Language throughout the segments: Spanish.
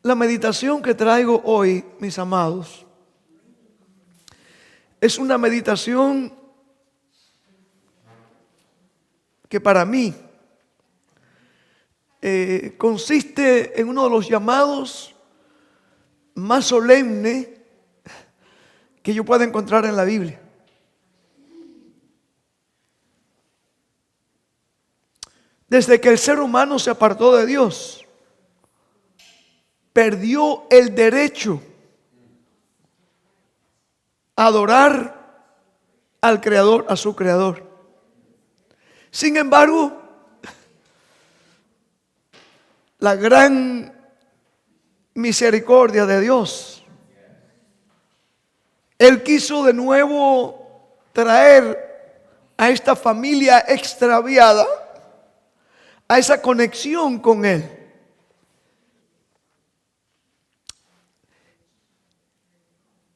La meditación que traigo hoy, mis amados, es una meditación que para mí consiste en uno de los llamados más solemnes que yo pueda encontrar en la Biblia. Desde que el ser humano se apartó de Dios, perdió el derecho a adorar al Creador, a su Creador. Sin embargo, la gran misericordia de Dios, Él quiso de nuevo traer a esta familia extraviada a esa conexión con Él.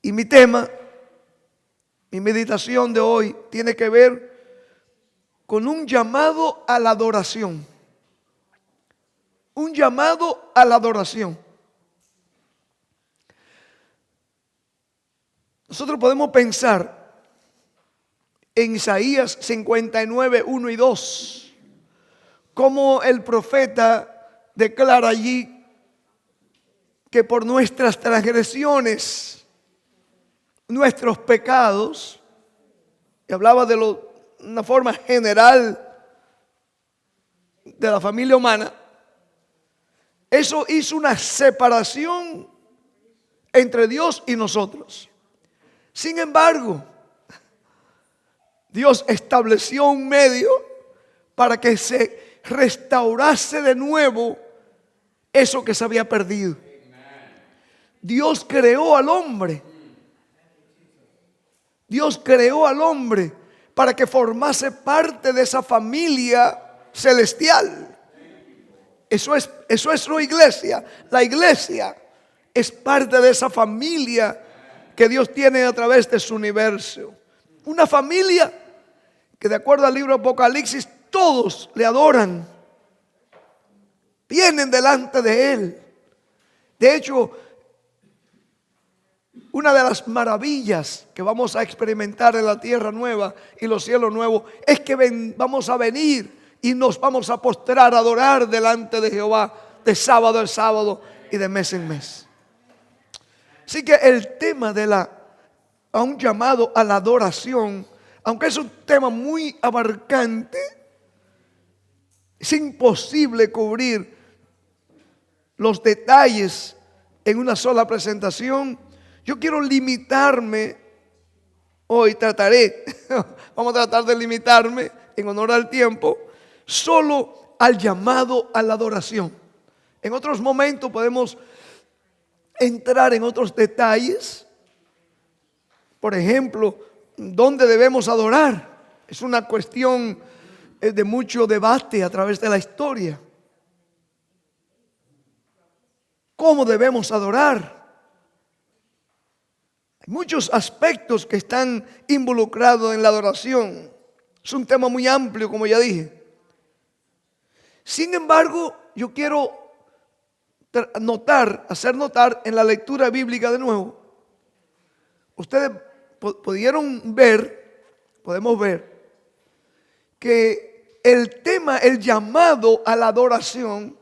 Y mi tema, mi meditación de hoy tiene que ver con un llamado a la adoración. Un llamado a la adoración. Nosotros podemos pensar en Isaías 59, 1 y 2, como el profeta declara allí que por nuestras transgresiones, nuestros pecados, y hablaba de una forma general de la familia humana, eso hizo una separación entre Dios y nosotros. Sin embargo, Dios estableció un medio para que se restaurase de nuevo eso que se había perdido. Dios creó al hombre. Dios creó al hombre para que formase parte de esa familia celestial. Eso es su iglesia. La iglesia es parte de esa familia que Dios tiene a través de su universo. Una familia que, de acuerdo al libro Apocalipsis, todos le adoran. Vienen delante de Él. De hecho, una de las maravillas que vamos a experimentar en la tierra nueva y los cielos nuevos es que vamos a venir y nos vamos a postrar a adorar delante de Jehová de sábado en sábado y de mes en mes. Así que el tema a un llamado a la adoración, aunque es un tema muy abarcante, es imposible cubrir los detalles en una sola presentación. Yo quiero limitarme, hoy trataré, vamos a tratar de limitarme en honor al tiempo, solo al llamado a la adoración. En otros momentos podemos entrar en otros detalles. Por ejemplo, ¿dónde debemos adorar? Es una cuestión de mucho debate a través de la historia. ¿Cómo debemos adorar? Hay muchos aspectos que están involucrados en la adoración. Es un tema muy amplio, como ya dije. Sin embargo, yo quiero hacer notar en la lectura bíblica de nuevo. Ustedes podemos ver que el tema, el llamado a la adoración,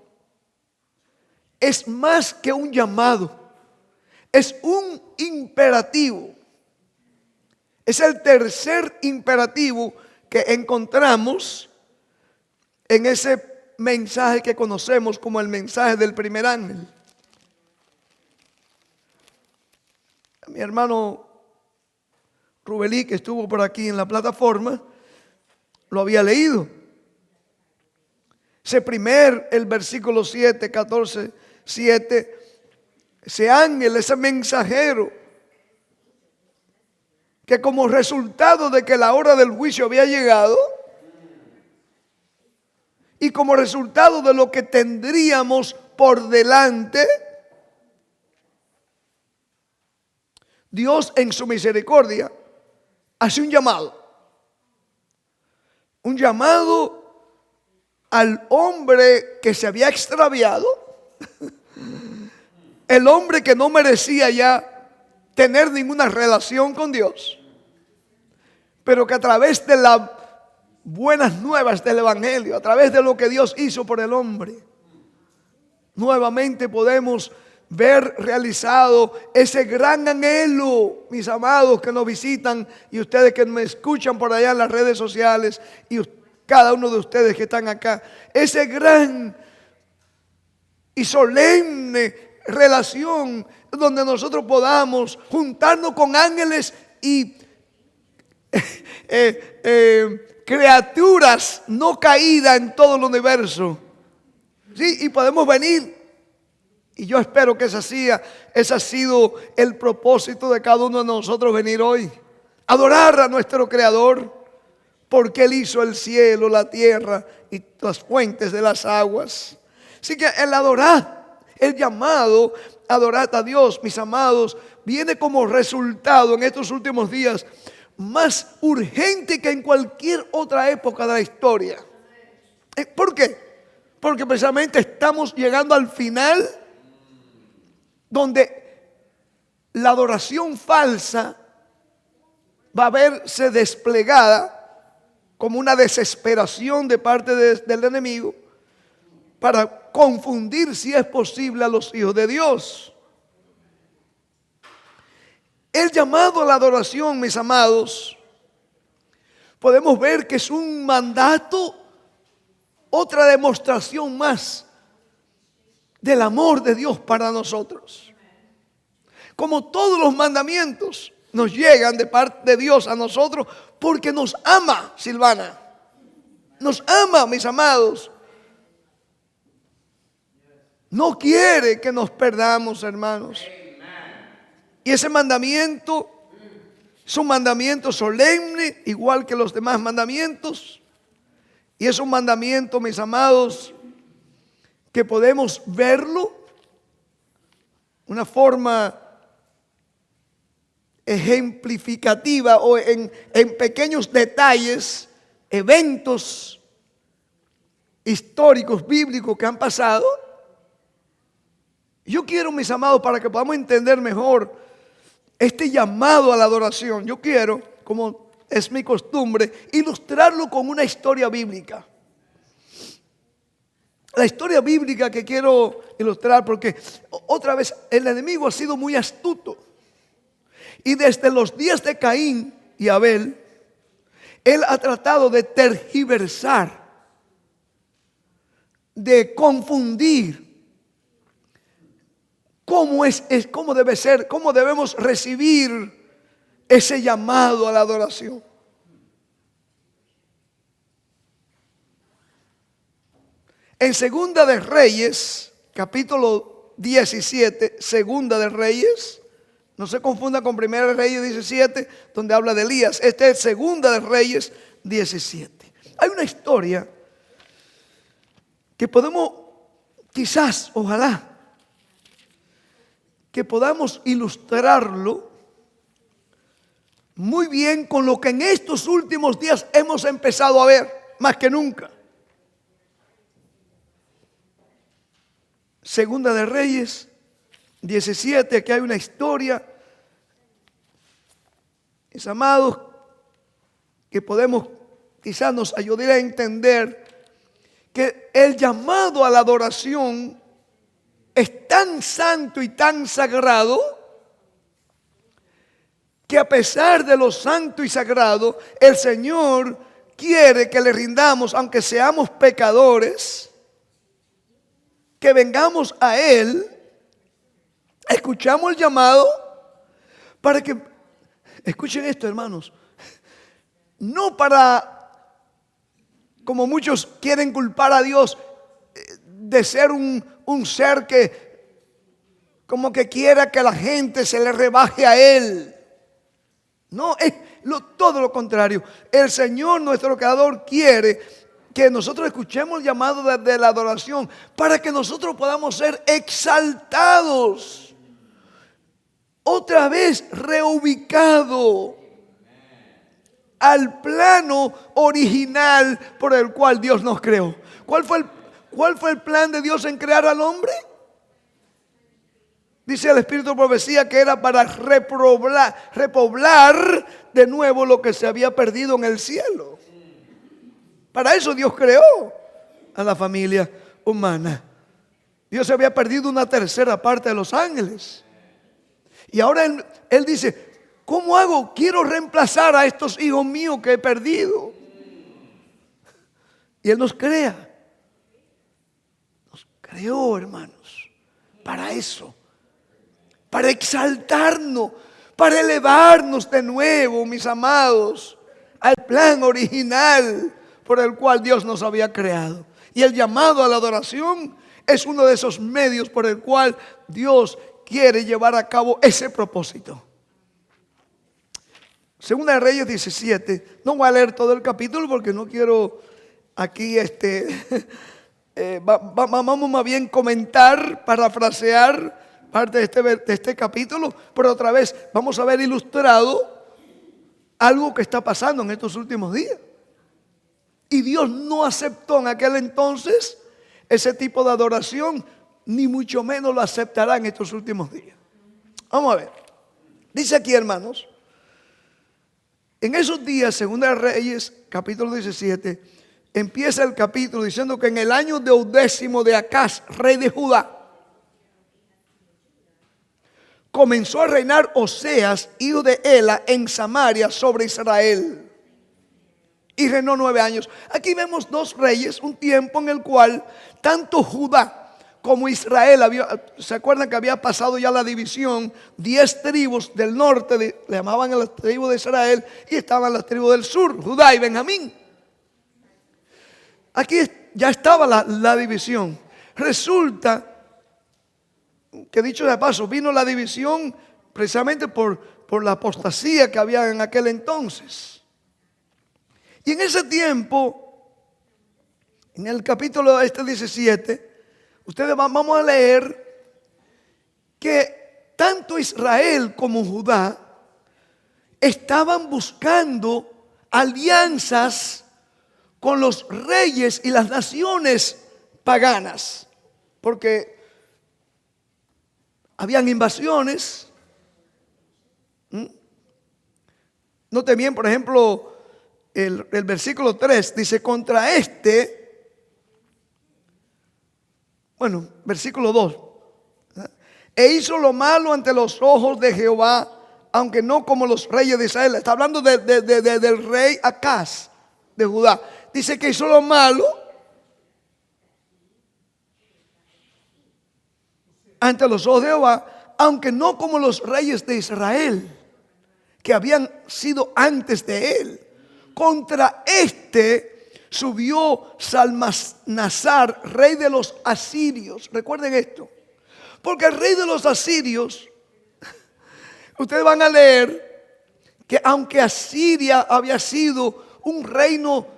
es más que un llamado, es un imperativo. Es el tercer imperativo que encontramos en ese mensaje que conocemos como el mensaje del primer ángel. Mi hermano Rubelí, que estuvo por aquí en la plataforma, lo había leído. El versículo 7, 14, 7, ese ángel, ese mensajero, que como resultado de que la hora del juicio había llegado, y como resultado de lo que tendríamos por delante, Dios en su misericordia hace un llamado al hombre que se había extraviado el hombre que no merecía ya tener ninguna relación con Dios, pero que a través de las buenas nuevas del Evangelio, a través de lo que Dios hizo por el hombre, nuevamente podemos ver realizado ese gran anhelo, mis amados que nos visitan y ustedes que me escuchan por allá en las redes sociales y cada uno de ustedes que están acá, ese gran y solemne relación donde nosotros podamos juntarnos con ángeles y criaturas no caídas en todo el universo. Sí, y podemos venir. Y yo espero que ese ha sido el propósito de cada uno de nosotros, venir hoy. Adorar a nuestro Creador, porque Él hizo el cielo, la tierra y las fuentes de las aguas. Así que el adorar, el llamado a adorar a Dios, mis amados, viene como resultado en estos últimos días más urgente que en cualquier otra época de la historia. ¿Por qué? Porque precisamente estamos llegando al final donde la adoración falsa va a verse desplegada como una desesperación de parte del enemigo para confundir, si es posible, a los hijos de Dios. El llamado a la adoración, mis amados, podemos ver que es un mandato, otra demostración más del amor de Dios para nosotros. Como todos los mandamientos nos llegan de parte de Dios a nosotros porque nos ama, Silvana. Nos ama, mis amados. No quiere que nos perdamos, hermanos. Y ese mandamiento es un mandamiento solemne, igual que los demás mandamientos. Y es un mandamiento, mis amados, que podemos verlo, una forma ejemplificativa o en pequeños detalles, eventos históricos, bíblicos que han pasado. Yo quiero, mis amados, para que podamos entender mejor este llamado a la adoración, yo quiero, como es mi costumbre, ilustrarlo con una historia bíblica. La historia bíblica que quiero ilustrar, porque otra vez el enemigo ha sido muy astuto. Y desde los días de Caín y Abel, él ha tratado de tergiversar, de confundir cómo debe ser, cómo debemos recibir ese llamado a la adoración. En Segunda de Reyes, capítulo 17, Segunda de Reyes, no se confunda con Primera de Reyes 17, donde habla de Elías. Este es Segunda de Reyes 17. Hay una historia que podemos, quizás, ojalá, que podamos ilustrarlo muy bien con lo que en estos últimos días hemos empezado a ver, más que nunca. Segunda de Reyes 17, aquí hay una historia, mis amados, que podemos, quizás nos ayudar a entender que el llamado a la adoración es tan santo y tan sagrado que a pesar de lo santo y sagrado, el Señor quiere que le rindamos, aunque seamos pecadores, que vengamos a Él, escuchamos el llamado para que, escuchen esto, hermanos, no para, como muchos quieren culpar a Dios, de ser un ser que como que quiera que la gente se le rebaje a Él. No, es todo lo contrario. El Señor, nuestro Creador, quiere que nosotros escuchemos el llamado de la adoración para que nosotros podamos ser exaltados, otra vez reubicado al plano original por el cual Dios nos creó. ¿Cuál fue el plan de Dios en crear al hombre? Dice el espíritu de profecía que era para repoblar de nuevo lo que se había perdido en el cielo. Para eso Dios creó a la familia humana. Dios había perdido una tercera parte de los ángeles. Y ahora él dice, ¿cómo hago? Quiero reemplazar a estos hijos míos que he perdido. Y Él nos crea. Nos creó, hermanos, para eso. Para exaltarnos, para elevarnos de nuevo, mis amados, al plan original por el cual Dios nos había creado. Y el llamado a la adoración es uno de esos medios por el cual Dios quiere llevar a cabo ese propósito. Segunda de Reyes 17. No voy a leer todo el capítulo porque no quiero aquí vamos más bien comentar, parafrasear parte de este capítulo, pero otra vez vamos a ver ilustrado algo que está pasando en estos últimos días. Y Dios no aceptó en aquel entonces ese tipo de adoración, ni mucho menos lo aceptará en estos últimos días. Vamos a ver. Dice aquí, hermanos, en esos días, Segunda de Reyes, capítulo 17, empieza el capítulo diciendo que en el año 12 de Acaz, rey de Judá, comenzó a reinar Oseas, hijo de Ela, en Samaria sobre Israel. Y reinó 9 años. Aquí vemos dos reyes, un tiempo en el cual tanto Judá como Israel, ¿se acuerdan que había pasado ya la división? 10 tribus del norte, le llamaban a las tribus de Israel, y estaban las tribus del sur, Judá y Benjamín. Aquí ya estaba la división. Resulta que, dicho de paso, vino la división precisamente por la apostasía que había en aquel entonces. Y en ese tiempo, en el capítulo 17, ustedes vamos a leer que tanto Israel como Judá estaban buscando alianzas con los reyes y las naciones paganas, porque habían invasiones. Note bien, por ejemplo, el versículo 3 dice: contra versículo 2, e hizo lo malo ante los ojos de Jehová, aunque no como los reyes de Israel. Está hablando del rey Acaz de Judá. Dice que hizo lo malo ante los ojos de Jehová, aunque no como los reyes de Israel, que habían sido antes de él. Contra subió Salmanasar, rey de los asirios. Recuerden esto, porque el rey de los asirios, ustedes van a leer que aunque Asiria había sido un reino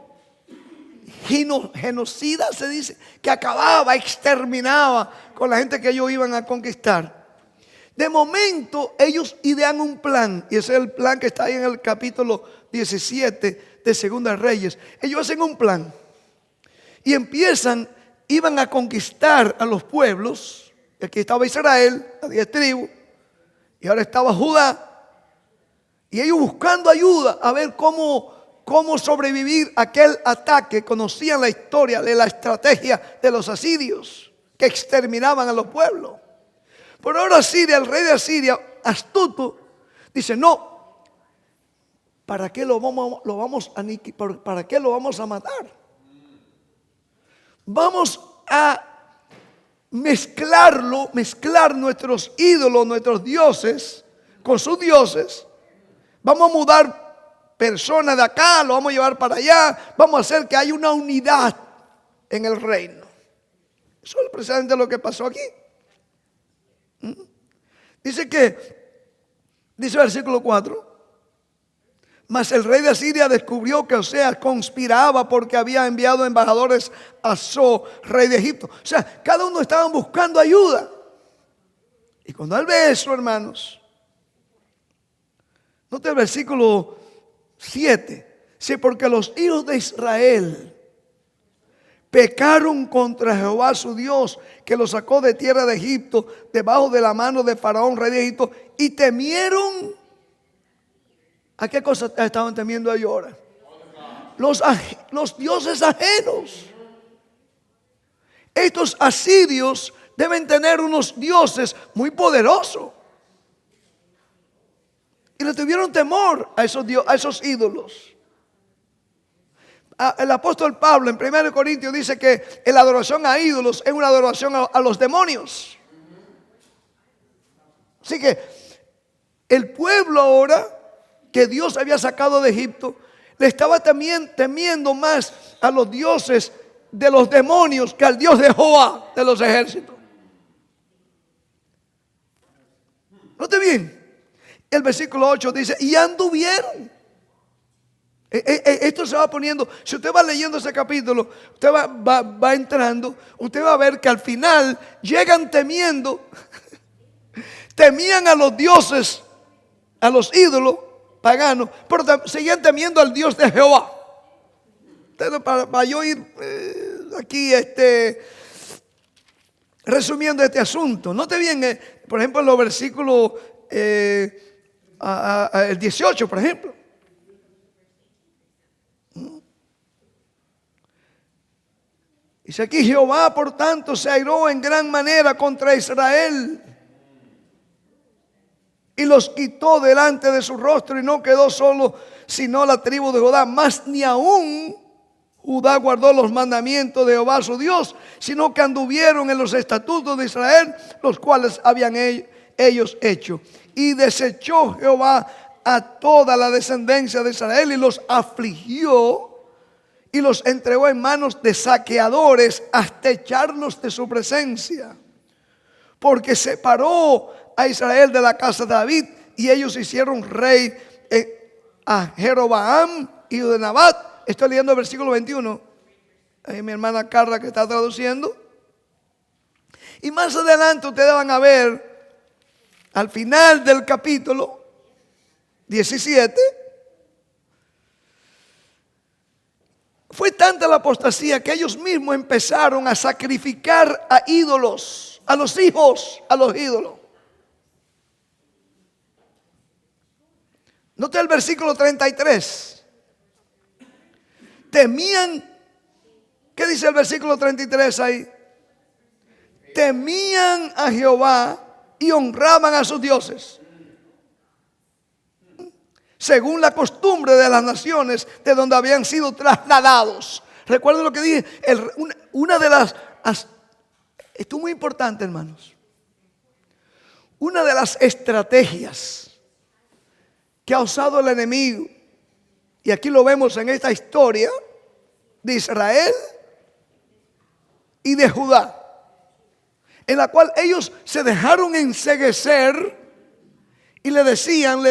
genocida, se dice, que acababa, exterminaba con la gente que ellos iban a conquistar, de momento ellos idean un plan, y ese es el plan que está ahí en el capítulo 17 de Segunda de Reyes. Ellos hacen un plan y iban a conquistar a los pueblos. Aquí estaba Israel, las 10 tribus, y ahora estaba Judá, y ellos buscando ayuda a ver cómo sobrevivir a aquel ataque. Conocían la historia de la estrategia de los asirios que exterminaban a los pueblos. Pero ahora Asiria, el rey de Asiria, astuto, dice: no, ¿para qué lo vamos a matar? Vamos a mezclar nuestros ídolos, nuestros dioses, con sus dioses. Vamos a mudar personas de acá, lo vamos a llevar para allá. Vamos a hacer que haya una unidad en el reino. Eso es precisamente lo que pasó aquí. Dice el versículo 4: mas el rey de Asiria descubrió que Oseas conspiraba, porque había enviado embajadores a So, rey de Egipto. O sea, cada uno estaba buscando ayuda. Y cuando él ve eso, hermanos, note el versículo 7. Sí, porque los hijos de Israel pecaron contra Jehová su Dios, que los sacó de tierra de Egipto, debajo de la mano de Faraón, rey de Egipto, y temieron. ¿A qué cosa estaban temiendo ellos ahora? Los dioses ajenos. Estos asirios deben tener unos dioses muy poderosos. Y le tuvieron temor a esos ídolos. El apóstol Pablo en 1 Corintios dice que la adoración a ídolos es una adoración a los demonios. Así que el pueblo ahora que Dios había sacado de Egipto le estaba temiendo más a los dioses de los demonios que al Dios de Jehová de los ejércitos. Note bien, el versículo 8 dice: y anduvieron. Esto se va poniendo, si usted va leyendo ese capítulo, usted va entrando, usted va a ver que al final llegan temiendo, temían a los dioses, a los ídolos paganos, pero seguían temiendo al Dios de Jehová. Entonces, para yo ir aquí resumiendo este asunto, note bien, por ejemplo, en los versículos el 18, por ejemplo. Dice aquí: Jehová por tanto se airó en gran manera contra Israel y los quitó delante de su rostro, y no quedó solo sino la tribu de Judá, mas ni aún Judá guardó los mandamientos de Jehová su Dios, sino que anduvieron en los estatutos de Israel, los cuales habían ellos hecho. Y desechó Jehová a toda la descendencia de Israel y los afligió y los entregó en manos de saqueadores hasta echarlos de su presencia. Porque separó a Israel de la casa de David, y ellos hicieron rey a Jeroboam, hijo de Nabat. Estoy leyendo el versículo 21. Ahí mi hermana Carla que está traduciendo. Y más adelante ustedes van a ver, al final del capítulo 17, fue tanta la apostasía que ellos mismos empezaron a sacrificar a ídolos, a los hijos, a los ídolos. Note el versículo 33. Temían, ¿qué dice el versículo 33 ahí? Temían a Jehová y honraban a sus dioses, según la costumbre de las naciones de donde habían sido trasladados. Recuerden lo que dije, una de las, esto es muy importante, hermanos, una de las estrategias que ha usado el enemigo, y aquí lo vemos en esta historia de Israel y de Judá, en la cual ellos se dejaron enceguecer y le decían,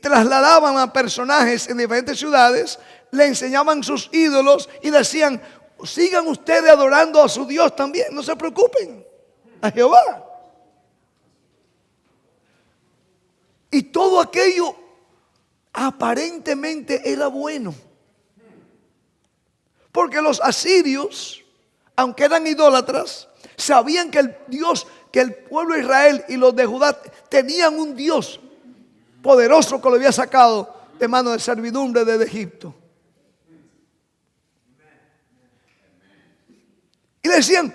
trasladaban a personajes en diferentes ciudades, le enseñaban sus ídolos y decían: sigan ustedes adorando a su Dios también, no se preocupen, a Jehová. Y todo aquello aparentemente era bueno, porque los asirios, aunque eran idólatras, sabían que el Dios, que el pueblo de Israel y los de Judá tenían un Dios poderoso que lo había sacado de mano de servidumbre desde Egipto. Y le decían: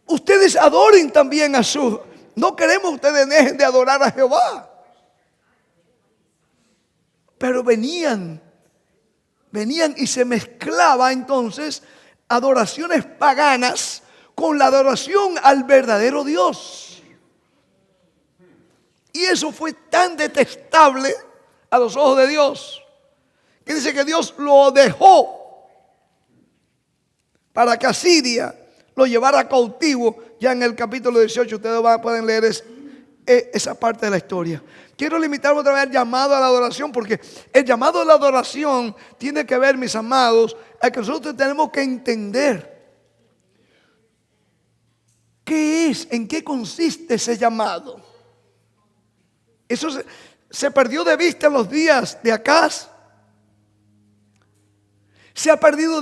ustedes adoren también a su, no queremos que ustedes dejen de adorar a Jehová. Pero venían y se mezclaba entonces adoraciones paganas con la adoración al verdadero Dios. Y eso fue tan detestable a los ojos de Dios, que dice que Dios lo dejó para que Asiria lo llevara cautivo. Ya en el capítulo 18 ustedes pueden leer esa parte de la historia. Quiero limitarme otra vez al llamado a la adoración, porque el llamado a la adoración tiene que ver, mis amados, a que nosotros tenemos que entender qué es, en qué consiste ese llamado. Eso se perdió de vista en los días de Acaz. Se perdió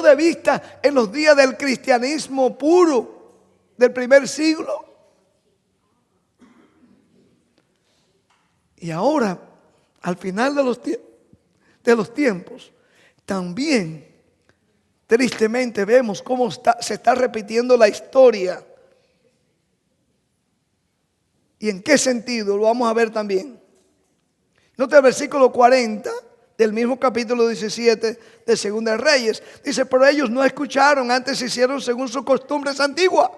de vista en los días del cristianismo puro del primer siglo. Y ahora, al final de los tiempos, también tristemente vemos cómo se está repitiendo la historia. ¿Y en qué sentido? Lo vamos a ver también. Nota el versículo 40 del mismo capítulo 17 de Segunda de Reyes. Dice, pero ellos no escucharon, antes hicieron según sus costumbres antiguas.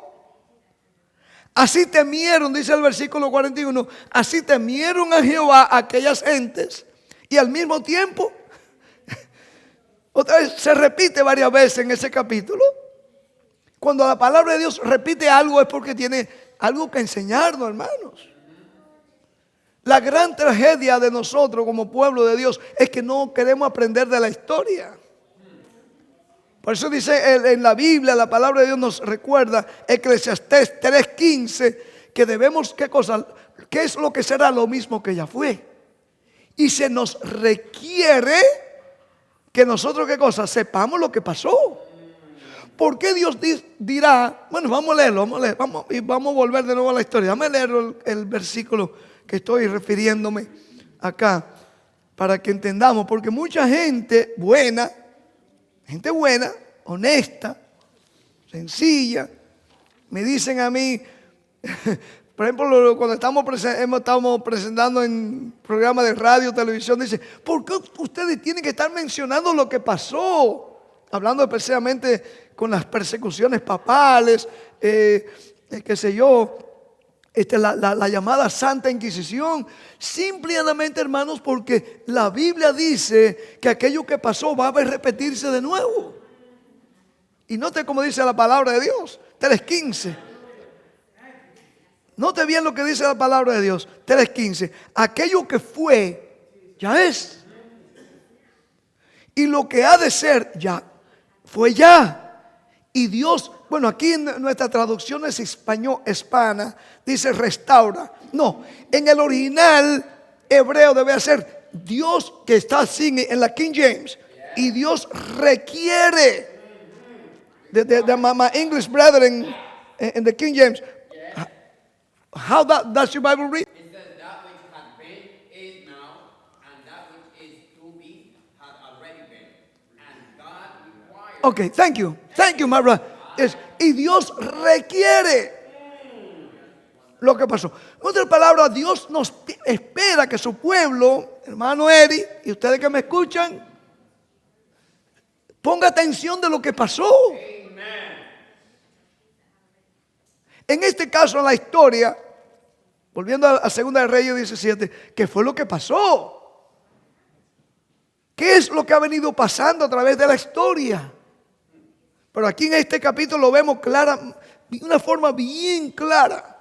Así temieron, dice el versículo 41, así temieron a Jehová aquellas gentes. Y al mismo tiempo, otra vez se repite varias veces en ese capítulo. Cuando la palabra de Dios repite algo es porque tiene algo que enseñarnos, hermanos. La gran tragedia de nosotros como pueblo de Dios es que no queremos aprender de la historia. Por eso dice en la Biblia, la palabra de Dios nos recuerda, Eclesiastés 3:15, que debemos, ¿qué cosa? ¿Qué es lo que será? Lo mismo que ya fue. Y se nos requiere que nosotros, ¿qué cosa? Sepamos lo que pasó. ¿Por qué Dios dirá? Bueno, vamos a leerlo, vamos a volver de nuevo a la historia. Vamos a leer el versículo que estoy refiriéndome acá, para que entendamos, porque mucha gente buena, honesta, sencilla, me dicen a mí, por ejemplo, cuando estamos presentando en programas de radio, televisión, dice, ¿por qué ustedes tienen que estar mencionando lo que pasó? Hablando especialmente con las persecuciones papales, qué sé yo, la llamada Santa Inquisición, simplemente, hermanos, porque la Biblia dice que aquello que pasó va a repetirse de nuevo. Y note cómo dice la palabra de Dios, 3:15. Note bien lo que dice la palabra de Dios, 3:15. Aquello que fue, ya es. Y lo que ha de ser, ya fue ya. Y Dios, bueno, aquí en nuestra traducción es hispana, dice restaura. No, en el original hebreo debe ser Dios, que está así en la King James. Y Dios requiere. My English brethren in the King James. How does your Bible read? It says that which had been, is now, and that which is to be, had already been. And God requires. Okay, thank you, my brother. Y Dios requiere lo que pasó. En otras palabras, Dios nos espera que su pueblo, hermano Eri, y ustedes que me escuchan, ponga atención de lo que pasó. En este caso, en la historia, volviendo a Segunda de Reyes 17, ¿qué fue lo que pasó? ¿Qué es lo que ha venido pasando a través de la historia? Pero aquí en este capítulo lo vemos de una forma bien clara.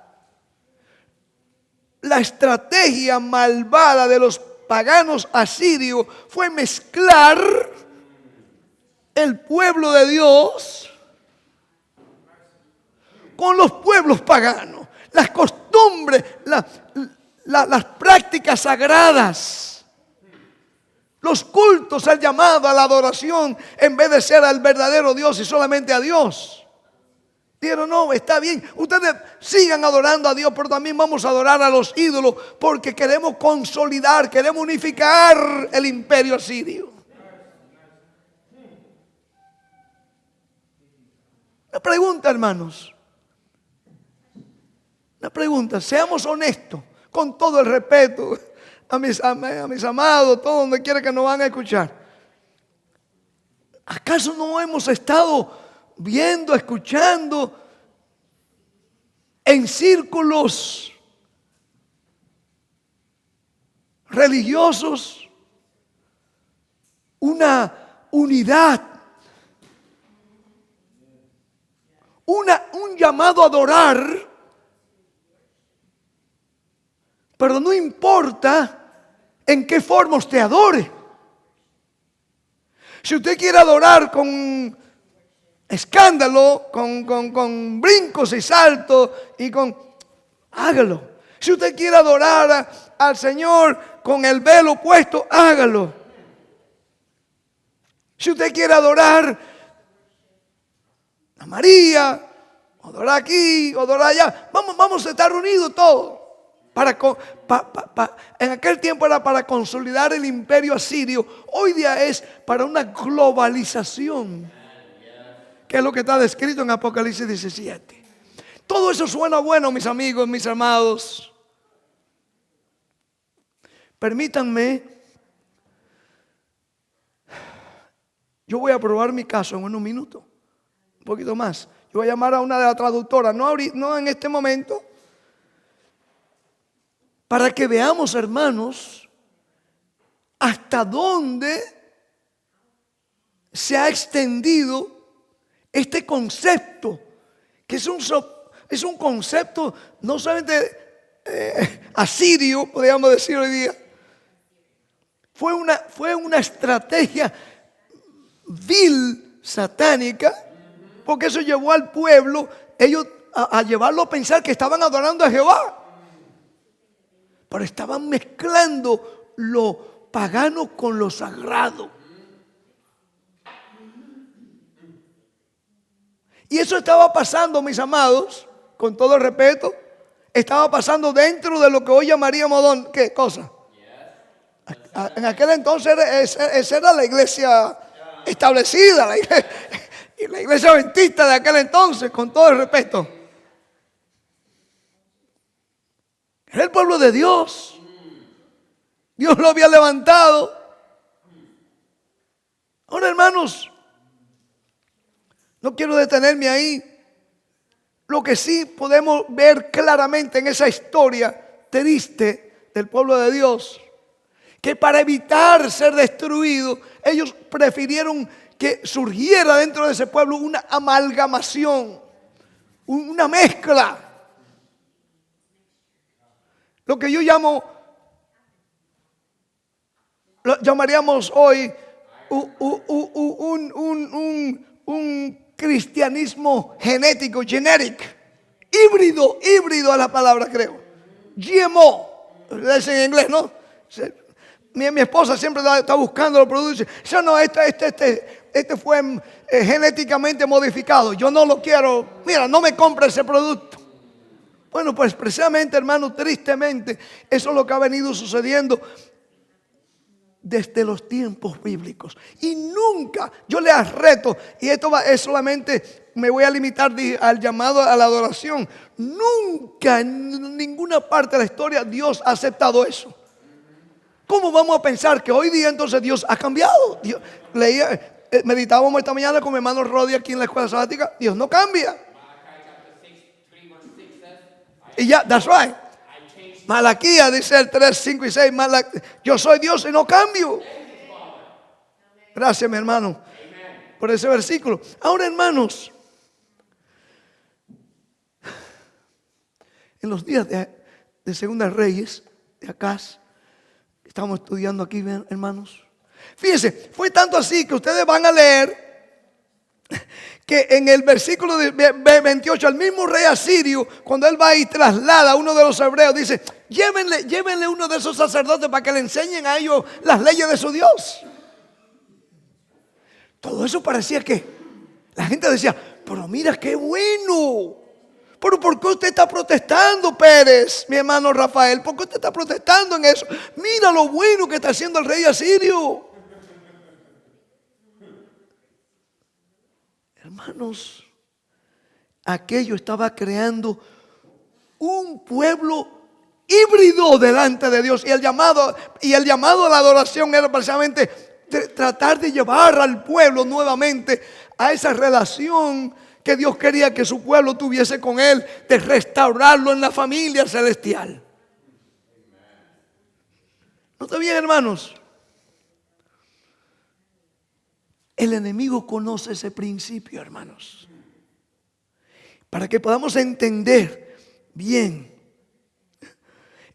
La estrategia malvada de los paganos asirios fue mezclar el pueblo de Dios con los pueblos paganos, las costumbres, las prácticas sagradas, los cultos, el llamado a la adoración, en vez de ser al verdadero Dios y solamente a Dios. Dijeron, no, está bien, ustedes sigan adorando a Dios, pero también vamos a adorar a los ídolos, porque queremos consolidar, queremos unificar el imperio asirio. Una pregunta, hermanos. Una pregunta, seamos honestos, con todo el respeto a mis amados, todo donde quiera que nos van a escuchar. ¿Acaso no hemos estado viendo, escuchando en círculos religiosos una unidad, un llamado a adorar? Pero no importa en qué forma usted adore. Si usted quiere adorar con escándalo, con brincos y saltos, hágalo. Si usted quiere adorar al Señor con el velo puesto, hágalo. Si usted quiere adorar a María, adorar aquí, adorar allá, vamos a estar unidos todos. En aquel tiempo era para consolidar el imperio asirio. Hoy día es para una globalización, que es lo que está descrito en Apocalipsis 17. Todo eso suena bueno, mis amigos, mis amados. Permítanme, yo voy a probar mi caso en unos minutos, un poquito más. Yo voy a llamar a una de las traductoras, no en este momento, para que veamos, hermanos, hasta dónde se ha extendido este concepto, que es un concepto no solamente asirio, podríamos decir hoy día. Fue una estrategia vil, satánica, porque eso llevó al pueblo, ellos a llevarlo a pensar que estaban adorando a Jehová. Pero estaban mezclando lo pagano con lo sagrado. Y eso estaba pasando, mis amados, con todo el respeto, estaba pasando dentro de lo que hoy llamaríamos, ¿qué cosa? En aquel entonces esa era la iglesia establecida, la iglesia adventista de aquel entonces, con todo el respeto. Era el pueblo de Dios. Dios lo había levantado. Ahora, hermanos, no quiero detenerme ahí. Lo que sí podemos ver claramente en esa historia triste del pueblo de Dios, que para evitar ser destruido, ellos prefirieron que surgiera dentro de ese pueblo una amalgamación, una mezcla. Lo que yo llamaríamos hoy un cristianismo genético, híbrido a la palabra, creo. GMO, es en inglés, ¿no? Mi esposa siempre está buscando los productos. Dice, no, este fue genéticamente modificado. Yo no lo quiero. Mira, no me compra ese producto. Bueno, pues precisamente, hermano, tristemente, eso es lo que ha venido sucediendo desde los tiempos bíblicos. Y nunca, yo le reto, y esto es solamente, me voy a limitar al llamado a la adoración. Nunca en ninguna parte de la historia Dios ha aceptado eso. ¿Cómo vamos a pensar que hoy día entonces Dios ha cambiado? Meditábamos esta mañana con mi hermano Rodi aquí en la escuela sabática. Dios no cambia. Y ya, that's right. Malaquías dice el 3, 5 y 6. Yo soy Dios y no cambio. Gracias, mi hermano, por ese versículo. Ahora, hermanos, en los días de Segunda Reyes, de Acaz, estamos estudiando aquí, hermanos. Fíjense, fue tanto así que ustedes van a leer que en el versículo de 28, el mismo rey asirio, cuando él va y traslada a uno de los hebreos, dice, llévenle uno de esos sacerdotes para que le enseñen a ellos las leyes de su Dios. Todo eso parecía que la gente decía, pero mira qué bueno. Pero ¿por qué usted está protestando, Pérez, mi hermano Rafael? ¿Por qué usted está protestando en eso? Mira lo bueno que está haciendo el rey asirio. Hermanos, aquello estaba creando un pueblo híbrido delante de Dios. Y el llamado a la adoración era precisamente tratar de llevar al pueblo nuevamente a esa relación que Dios quería que su pueblo tuviese con Él, de restaurarlo en la familia celestial. ¿No está bien, hermanos? El enemigo conoce ese principio, hermanos. Para que podamos entender bien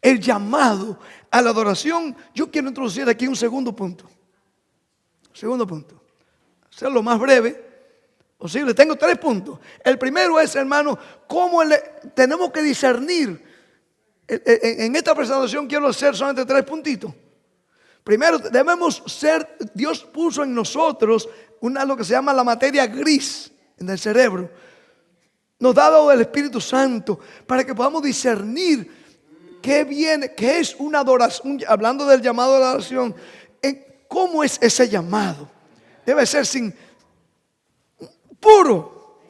el llamado a la adoración, yo quiero introducir aquí un segundo punto. Segundo punto. Hacerlo más breve posible. Tengo 3 puntos. El primero es, hermano, cómo tenemos que discernir. En esta presentación quiero hacer solamente 3 puntitos. Primero debemos ser, Dios puso en nosotros lo que se llama la materia gris en el cerebro. Nos ha dado el Espíritu Santo para que podamos discernir qué viene, qué es una adoración. Hablando del llamado a la adoración, ¿cómo es ese llamado? Debe ser puro,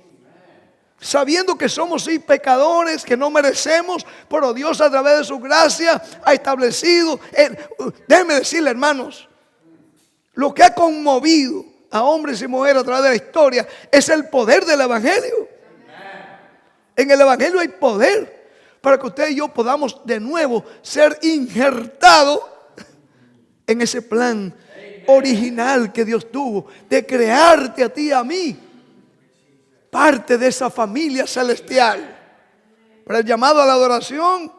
sabiendo que somos pecadores, que no merecemos, pero Dios a través de su gracia ha establecido. Déjenme decirle, hermanos, lo que ha conmovido a hombres y mujeres a través de la historia es el poder del Evangelio. En el Evangelio hay poder para que usted y yo podamos de nuevo ser injertados en ese plan original que Dios tuvo de crearte a ti y a mí parte de esa familia celestial. Pero el llamado a la adoración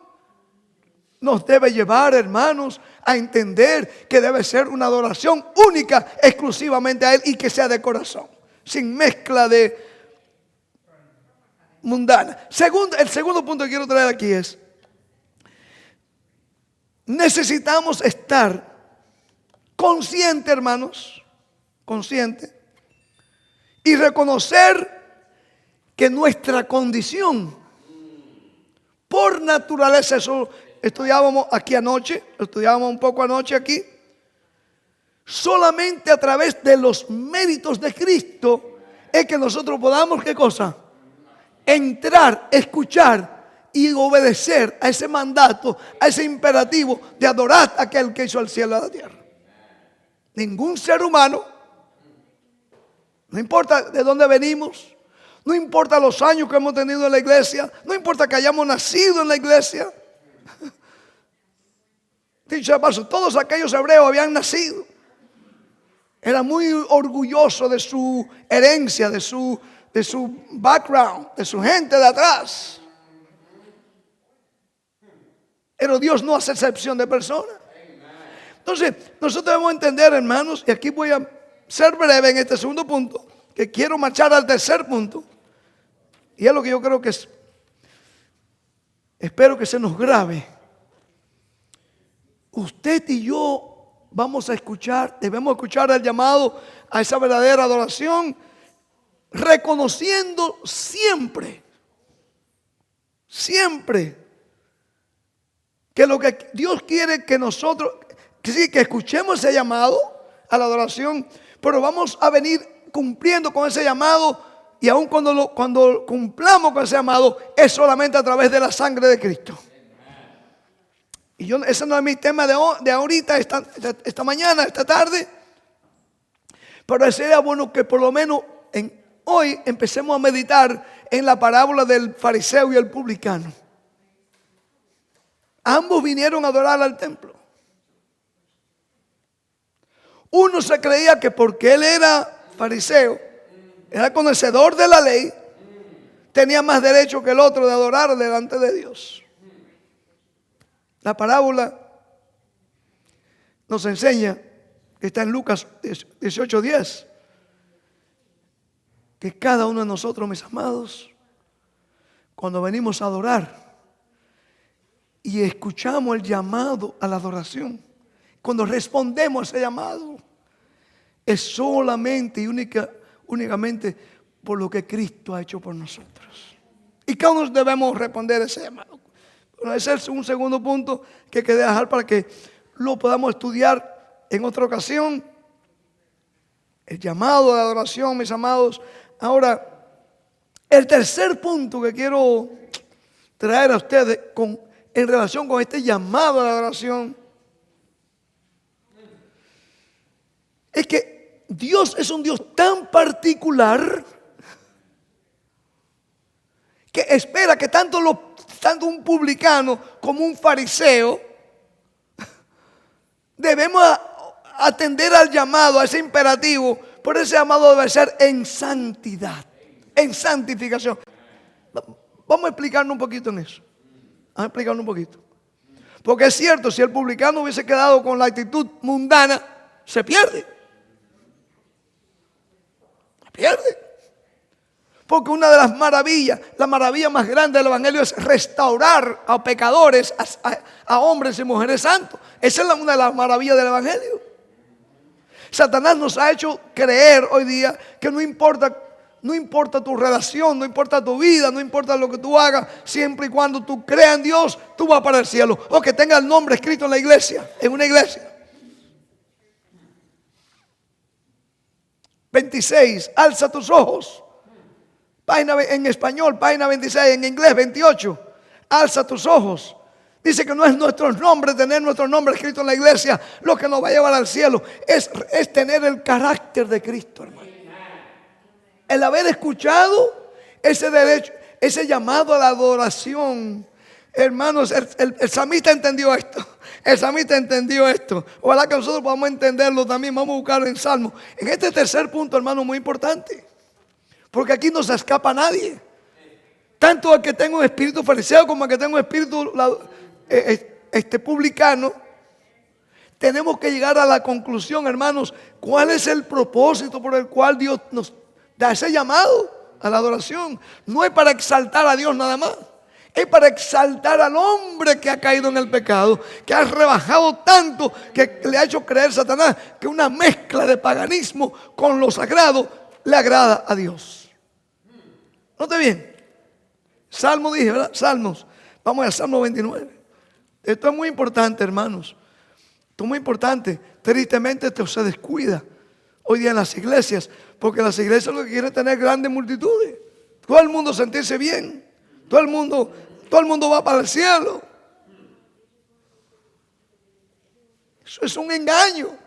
nos debe llevar, hermanos, a entender que debe ser una adoración única, exclusivamente a Él, y que sea de corazón, sin mezcla de mundana. El segundo punto que quiero traer aquí es: necesitamos estar consciente, hermanos, consciente, y reconocer que nuestra condición por naturaleza, eso estudiábamos aquí anoche, estudiábamos un poco anoche aquí, solamente a través de los méritos de Cristo es que nosotros podamos, ¿qué cosa? Entrar, escuchar y obedecer a ese mandato, a ese imperativo de adorar a aquel que hizo el cielo y la tierra. Ningún ser humano, no importa de dónde venimos, no importa los años que hemos tenido en la iglesia, no importa que hayamos nacido en la iglesia. Dicho de paso, todos aquellos hebreos habían nacido. Eran muy orgullosos de su herencia, de su background, de su gente de atrás. Pero Dios no hace excepción de personas. Entonces, nosotros debemos entender, hermanos, y aquí voy a ser breve en este segundo punto, que quiero marchar al tercer punto. Y es lo que yo creo que espero que se nos grabe. Usted y yo vamos a escuchar, debemos escuchar el llamado a esa verdadera adoración, reconociendo siempre que lo que Dios quiere que nosotros, que escuchemos ese llamado a la adoración, pero vamos a venir cumpliendo con ese llamado. Y aun cuando cumplamos con ese llamado, es solamente a través de la sangre de Cristo. Y ese no es mi tema de ahorita, esta mañana, esta tarde. Pero sería bueno que por lo menos hoy empecemos a meditar en la parábola del fariseo y el publicano. Ambos vinieron a adorar al templo. Uno se creía que porque él era fariseo, era conocedor de la ley, tenía más derecho que el otro de adorar delante de Dios. La parábola nos enseña, que está en Lucas 18:10, que cada uno de nosotros, mis amados, cuando venimos a adorar y escuchamos el llamado a la adoración, cuando respondemos a ese llamado, es solamente y únicamente por lo que Cristo ha hecho por nosotros. ¿Y cómo debemos responder a ese llamado? Bueno, ese es un segundo punto que hay que dejar para que lo podamos estudiar en otra ocasión. El llamado de adoración, mis amados. Ahora, el tercer punto que quiero traer a ustedes en relación con este llamado a la adoración es que Dios es un Dios tan particular que espera que tanto un publicano como un fariseo debemos atender al llamado, a ese imperativo. Por ese llamado debe ser en santidad, en santificación. Vamos a explicarnos un poquito en eso. Vamos a explicarnos un poquito. Porque es cierto, si el publicano hubiese quedado con la actitud mundana, se pierde. Porque una de las maravillas, la maravilla más grande del Evangelio es restaurar a pecadores, a hombres y mujeres santos. Esa es una de las maravillas del Evangelio. Satanás nos ha hecho creer hoy día que no importa tu relación, no importa tu vida, no importa lo que tú hagas, siempre y cuando tú creas en Dios, tú vas para el cielo. O que tenga el nombre escrito en la iglesia, en una iglesia. 26, alza tus ojos. Página en español, página 26, en inglés 28. Alza tus ojos. Dice que no es nuestros nombres, tener nuestro nombre escrito en la iglesia, lo que nos va a llevar al cielo. Es tener el carácter de Cristo, hermano. El haber escuchado ese derecho, ese llamado a la adoración. Hermanos, el salmista entendió esto. El salmista entendió esto. Ojalá que nosotros podamos entenderlo también. Vamos a buscarlo en Salmo. En este tercer punto, hermano, muy importante. Porque aquí no se escapa nadie. Tanto el que tenga un espíritu fariseo como el que tenga un espíritu publicano. Tenemos que llegar a la conclusión, hermanos. ¿Cuál es el propósito por el cual Dios nos da ese llamado a la adoración? No es para exaltar a Dios nada más. Es para exaltar al hombre que ha caído en el pecado, que ha rebajado tanto, que le ha hecho creer Satanás que una mezcla de paganismo con lo sagrado le agrada a Dios. Note bien, Salmo dije, ¿verdad? Salmos, vamos al Salmo 29. Esto es muy importante, hermanos. Esto es muy importante. Tristemente esto se descuida hoy día en las iglesias, porque las iglesias lo que quieren es tener grandes multitudes. Todo el mundo sentirse bien. Todo el mundo va para el cielo. Eso es un engaño.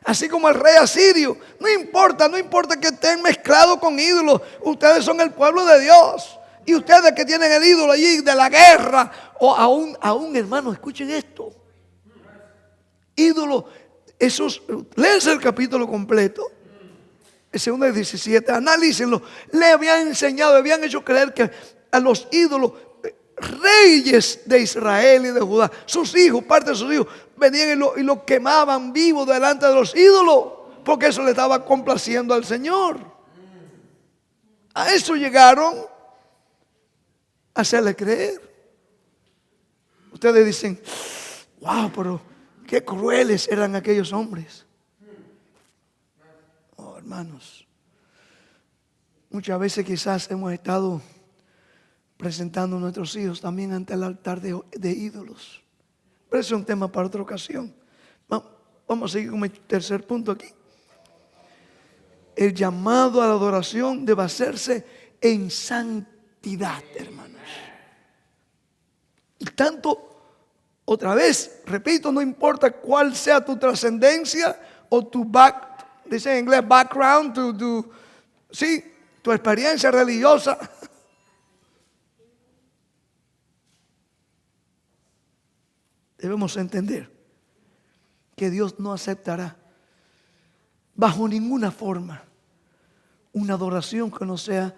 Así como el rey asirio. No importa que estén mezclados con ídolos. Ustedes son el pueblo de Dios. Y ustedes que tienen el ídolo allí de la guerra. O aún hermanos, escuchen esto. Ídolos, léanse el capítulo completo. El segundo de 17, analícenlo. Le habían enseñado, le habían hecho creer que a los ídolos, reyes de Israel y de Judá, sus hijos, parte de sus hijos, venían y lo quemaban vivo delante de los ídolos, porque eso le estaba complaciendo al Señor. A eso llegaron a hacerle creer. Ustedes dicen, wow, pero qué crueles eran aquellos hombres. Oh, hermanos, muchas veces quizás hemos estado presentando a nuestros hijos también ante el altar de ídolos. Pero ese es un tema para otra ocasión. Vamos a seguir con mi tercer punto aquí. El llamado a la adoración debe hacerse en santidad, hermanos. Y tanto, otra vez, repito, no importa cuál sea tu trascendencia o tu dice en inglés background, tu experiencia religiosa. Debemos entender que Dios no aceptará bajo ninguna forma una adoración que no sea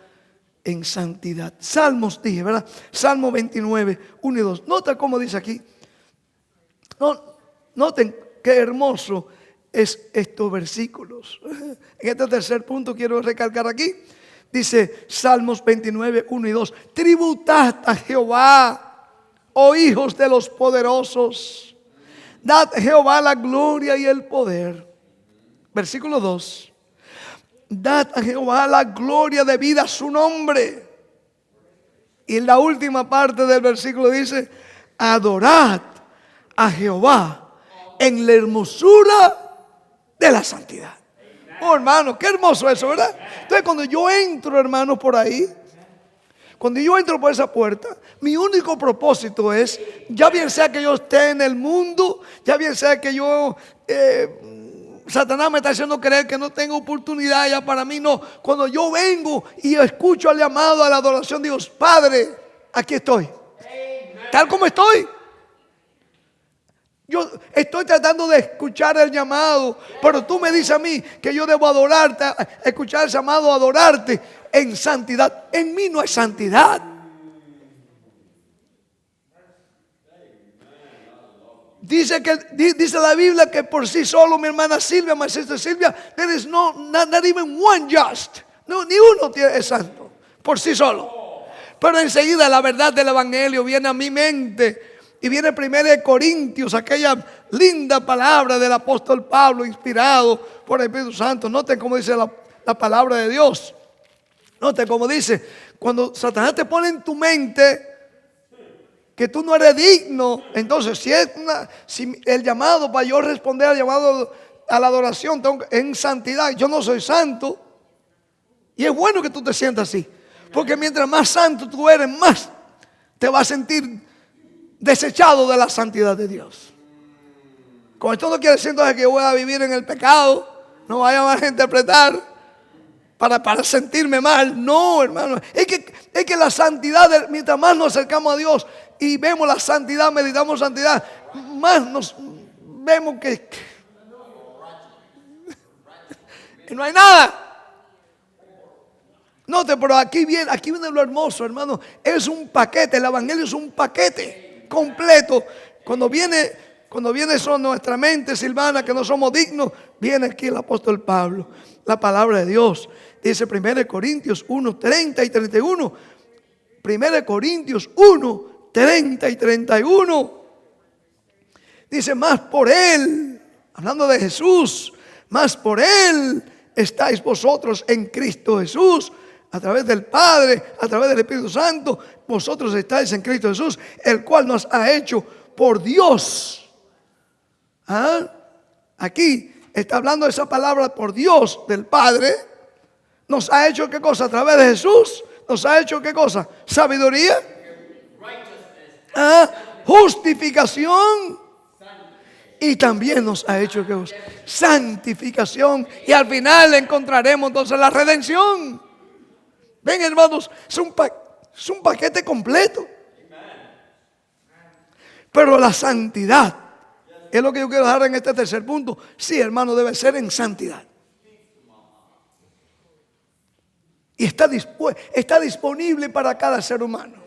en santidad. Salmos dije, ¿verdad? Salmo 29, 1 y 2. Nota cómo dice aquí. Noten qué hermoso es estos versículos. En este tercer punto quiero recalcar aquí. Dice Salmos 29, 1 y 2. Tributad a Jehová, oh hijos de los poderosos, dad a Jehová la gloria y el poder. Versículo 2. Dad a Jehová la gloria debida a su nombre. Y en la última parte del versículo dice, adorad a Jehová en la hermosura de la santidad. Oh, hermano, qué hermoso eso, ¿verdad? Entonces cuando yo entro, hermano, por ahí, cuando yo entro por esa puerta, mi único propósito es, ya bien sea que yo esté en el mundo, ya bien sea que yo, Satanás me está haciendo creer que no tengo oportunidad ya para mí, no. Cuando yo vengo y escucho el llamado a la adoración, digo, Padre, aquí estoy, tal como estoy. Yo estoy tratando de escuchar el llamado, pero tú me dices a mí que yo debo adorarte, escuchar el llamado a adorarte en santidad. En mí no hay santidad. Dice la Biblia que por sí solo, mi hermana Silvia, my sister Silvia, there is not even one just. No, ni uno es santo. por sí solo. Pero enseguida la verdad del Evangelio viene a mi mente. Y viene 1 Corintios, aquella linda palabra del apóstol Pablo, inspirado por el Espíritu Santo. Noten cómo dice la palabra de Dios. Noten cómo dice, cuando Satanás te pone en tu mente que tú no eres digno, entonces si el llamado para yo responder al llamado a la adoración en santidad, yo no soy santo. Y es bueno que tú te sientas así, porque mientras más santo tú eres, más te vas a sentir desechado de la santidad de Dios. Con esto no quiere decir entonces que yo voy a vivir en el pecado. No vayan a interpretar para sentirme mal. No, hermano. Es que la santidad, mientras más nos acercamos a Dios y vemos la santidad, meditamos santidad, más nos vemos que no hay nada. Note, pero aquí viene lo hermoso, hermano. Es un paquete, el Evangelio es un paquete completo. Cuando viene eso a nuestra mente, Silvana, que no somos dignos, viene aquí el apóstol Pablo, la palabra de Dios. Dice 1 Corintios 1, 30 y 31. 1 Corintios 1, 30 y 31. Dice, más por Él, hablando de Jesús, más por Él estáis vosotros en Cristo Jesús. A través del Padre, a través del Espíritu Santo, vosotros estáis en Cristo Jesús, el cual nos ha hecho por Dios. Aquí está hablando de esa palabra por Dios del Padre. Nos ha hecho ¿qué cosa? A través de Jesús. Nos ha hecho ¿qué cosa? Sabiduría. Justificación. Y también nos ha hecho ¿qué cosa? Santificación. Y al final encontraremos entonces la redención. Ven, hermanos, es un paquete completo. Pero la santidad es lo que yo quiero dejar en este tercer punto. Sí, hermano, debe ser en santidad. Y está disponible para cada ser humano.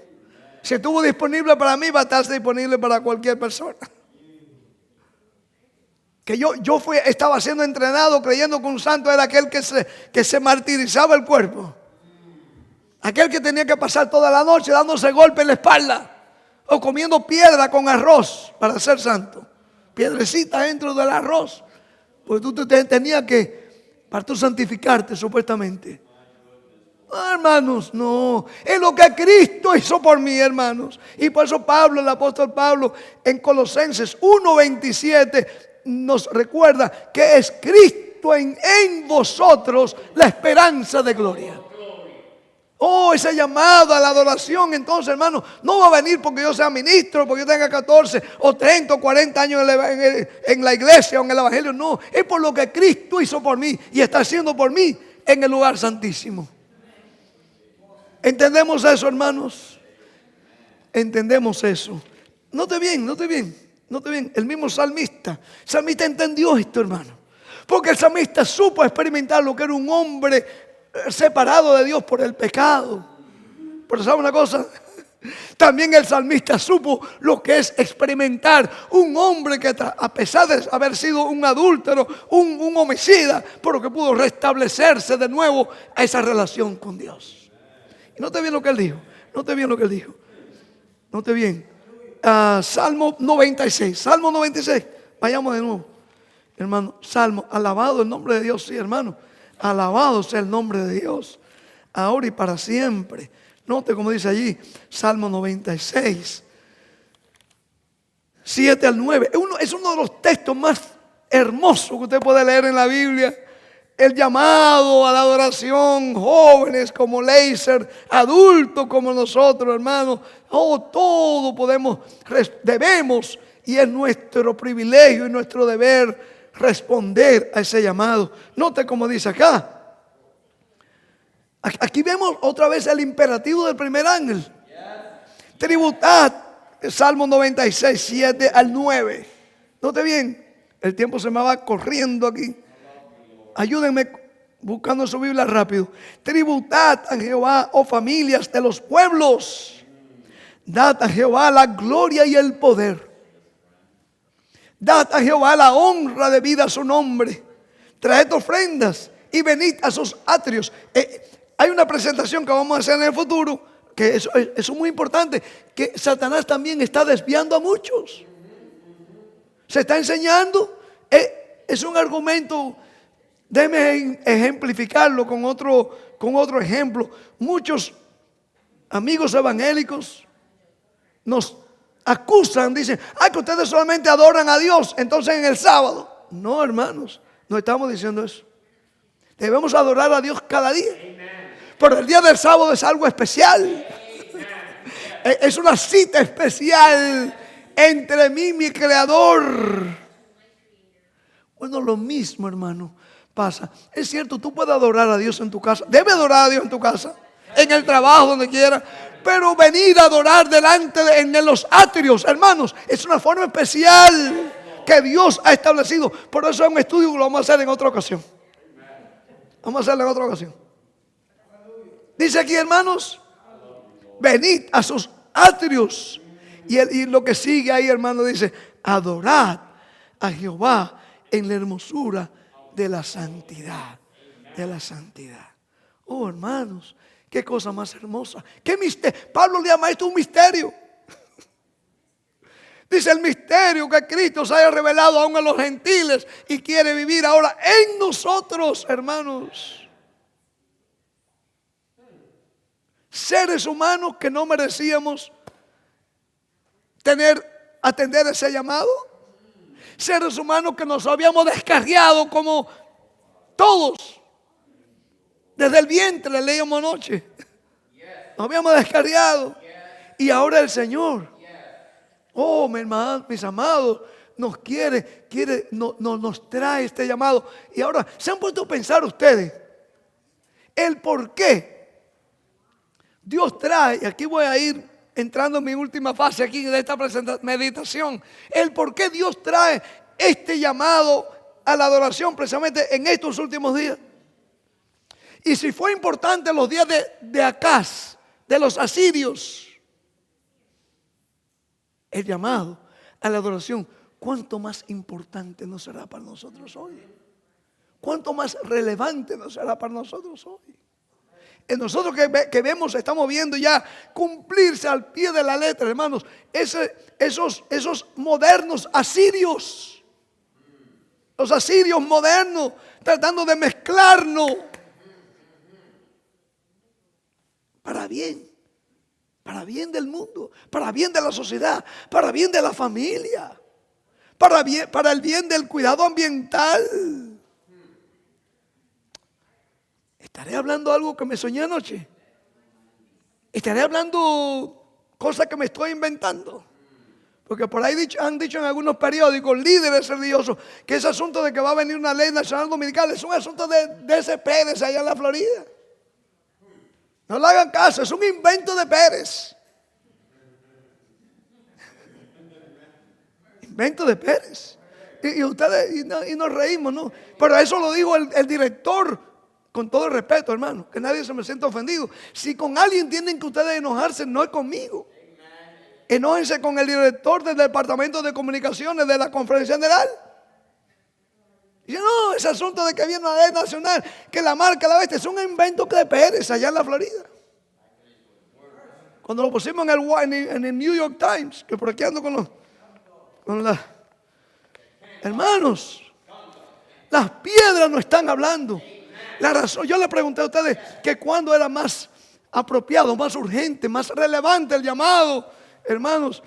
Si estuvo disponible para mí, va a estar disponible para cualquier persona. Que yo estaba siendo entrenado creyendo que un santo era aquel que se martirizaba el cuerpo. Aquel que tenía que pasar toda la noche dándose golpe en la espalda o comiendo piedra con arroz para ser santo. Piedrecita dentro del arroz. Porque tú tenías que, para tú santificarte supuestamente. Hermanos, no. Es lo que Cristo hizo por mí, hermanos. Y por eso Pablo, el apóstol Pablo, en Colosenses 1:27 nos recuerda que es Cristo en vosotros la esperanza de gloria. Oh, ese llamado a la adoración, entonces, hermano, no va a venir porque yo sea ministro, porque yo tenga 14 o 30 o 40 años en la iglesia o en el evangelio. No, es por lo que Cristo hizo por mí y está haciendo por mí en el lugar santísimo. ¿Entendemos eso, hermanos? Entendemos eso. Note bien. El mismo salmista entendió esto, hermano. Porque el salmista supo experimentar lo que era un hombre separado de Dios por el pecado. Pero ¿sabe una cosa? También el salmista supo lo que es experimentar un hombre que a pesar de haber sido un adúltero, un homicida, pero que pudo restablecerse de nuevo a esa relación con Dios. Y note bien lo que él dijo. Note bien. Salmo 96. Vayamos de nuevo. Hermano, Salmo, alabado el nombre de Dios, sí, hermano. Alabado sea el nombre de Dios, ahora y para siempre. Note como dice allí, Salmo 96, 7 al 9. Es uno de los textos más hermosos que usted puede leer en la Biblia. El llamado a la adoración, jóvenes como Leiser, adultos como nosotros, hermanos. Oh, todo debemos, y es nuestro privilegio y nuestro deber responder a ese llamado. Note como dice acá. Aquí vemos otra vez el imperativo del primer ángel. Tributad, Salmo 96, 7 al 9. Note bien, el tiempo se me va corriendo aquí. Ayúdenme buscando su Biblia rápido. Tributad a Jehová, oh familias de los pueblos. Dad a Jehová la gloria y el poder. Dad a Jehová la honra debida a su nombre. Traed ofrendas y venid a sus atrios. hay una presentación que vamos a hacer en el futuro, que eso es muy importante, que Satanás también está desviando a muchos. Se está enseñando, es un argumento, déjeme ejemplificarlo con otro ejemplo. Muchos amigos evangélicos nos acusan, dicen, que ustedes solamente adoran a Dios, entonces en el sábado. No, hermanos, no estamos diciendo eso. Debemos adorar a Dios cada día. Pero el día del sábado es algo especial. Es una cita especial entre mí y mi Creador. Bueno, lo mismo, hermano, pasa. Es cierto, tú puedes adorar a Dios en tu casa. Debes adorar a Dios en tu casa, en el trabajo, donde quiera. Pero venir a adorar en los atrios, hermanos, es una forma especial que Dios ha establecido. Por eso es un estudio que lo vamos a hacer en otra ocasión. Vamos a hacerlo en otra ocasión. Dice aquí, hermanos, venid a sus atrios. Y lo que sigue ahí, hermano, dice, adorad a Jehová en la hermosura de la santidad. De la santidad. Oh, hermanos, qué cosa más hermosa. Qué misterio. Pablo le llama esto un misterio. Dice el misterio que Cristo se haya revelado aún a los gentiles y quiere vivir ahora en nosotros, hermanos. Seres humanos que no merecíamos atender ese llamado. Seres humanos que nos habíamos descarriado como todos. Desde el vientre, leíamos anoche. Nos habíamos descarriado. Y ahora el Señor, oh, mis amados, nos nos trae este llamado. Y ahora, ¿se han puesto a pensar ustedes el por qué Dios trae? Y aquí voy a ir entrando en mi última fase aquí de esta meditación. El por qué Dios trae este llamado a la adoración precisamente en estos últimos días. Y si fue importante en los días de Acaz, de los asirios, el llamado a la adoración, ¿cuánto más importante no será para nosotros hoy? ¿Cuánto más relevante no será para nosotros hoy? En nosotros que vemos, estamos viendo ya cumplirse al pie de la letra, hermanos, esos modernos asirios, los asirios modernos, tratando de mezclarnos para bien del mundo, para bien de la sociedad, para bien de la familia, para el bien del cuidado ambiental. ¿Estaré hablando algo que me soñé anoche? ¿Estaré hablando cosas que me estoy inventando? Porque por ahí han dicho en algunos periódicos, líderes religiosos, que ese asunto de que va a venir una ley nacional dominical es un asunto de ese Pérez allá en la Florida. No le hagan caso, es un invento de Pérez. Invento de Pérez. Y ustedes, y nos reímos, ¿no? Pero eso lo dijo el director. Con todo el respeto, hermano, que nadie se me sienta ofendido. Si con alguien tienen que ustedes enojarse, no es conmigo. Enójense con el director del Departamento de Comunicaciones de la Conferencia General. Dice, no, ese asunto de que viene una ley nacional, que la marca la bestia, es un invento de Pérez allá en la Florida. Cuando lo pusimos en el New York Times, que por aquí ando hermanos, las piedras no están hablando. La razón, yo le pregunté a ustedes que cuándo era más apropiado, más urgente, más relevante el llamado, hermanos,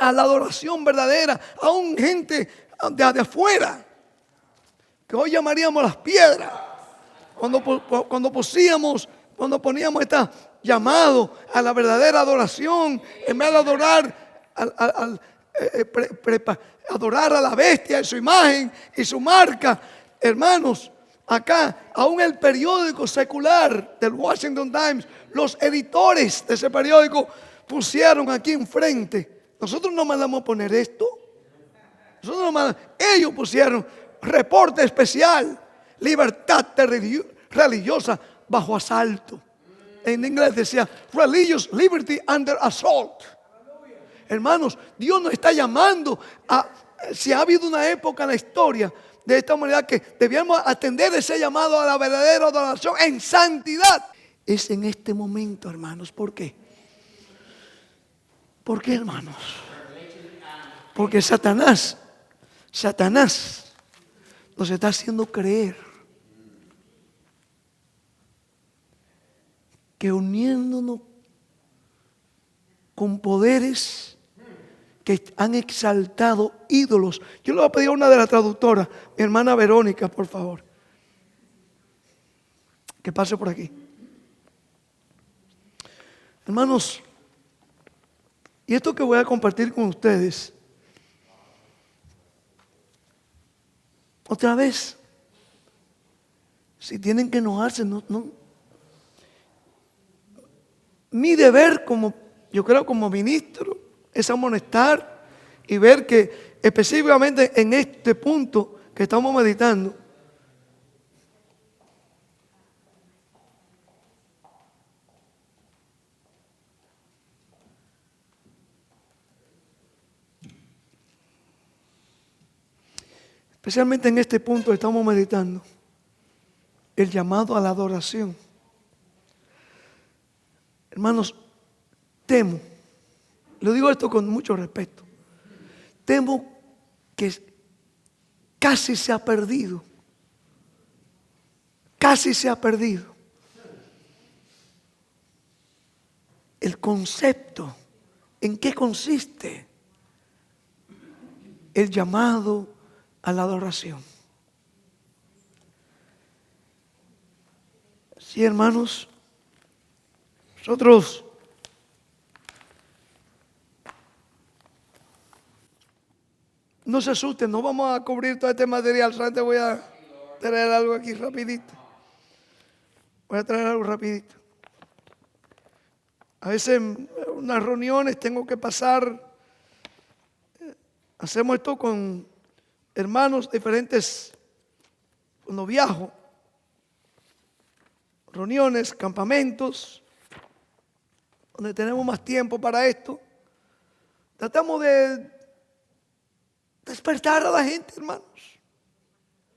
a la adoración verdadera, a un gente de afuera, que hoy llamaríamos las piedras. Cuando poníamos este llamado a la verdadera adoración, en vez de adorar adorar a la bestia en su imagen y su marca, hermanos. Acá, aún el periódico secular del Washington Times, los editores de ese periódico pusieron aquí enfrente. Nosotros no mandamos a poner esto. Ellos pusieron reporte especial, libertad religiosa bajo asalto. En inglés decía Religious Liberty Under Assault. Hermanos, Dios nos está llamando si ha habido una época en la historia de esta humanidad que debíamos atender ese llamado a la verdadera adoración en santidad. es en este momento, hermanos. ¿Por qué? ¿Por qué, hermanos? Porque Satanás nos está haciendo creer que uniéndonos con poderes que han exaltado ídolos. Yo le voy a pedir a una de las traductoras, mi hermana Verónica, por favor, que pase por aquí. Hermanos, y esto que voy a compartir con ustedes, otra vez, si tienen que enojarse, no. Mi deber como, yo creo como ministro, es amonestar y ver que específicamente en este punto que estamos meditando, especialmente en este punto estamos meditando el llamado a la adoración. Hermanos, temo, le digo esto con mucho respeto, temo que casi se ha perdido el concepto en qué consiste el llamado a la adoración. Sí, hermanos, nosotros no se asusten, no vamos a cubrir todo este material. Solamente voy a traer algo aquí rapidito. A veces en unas reuniones tengo que pasar, hacemos esto con hermanos diferentes, cuando viajo, reuniones, campamentos, donde tenemos más tiempo para esto. Tratamos de despertar a la gente, hermanos.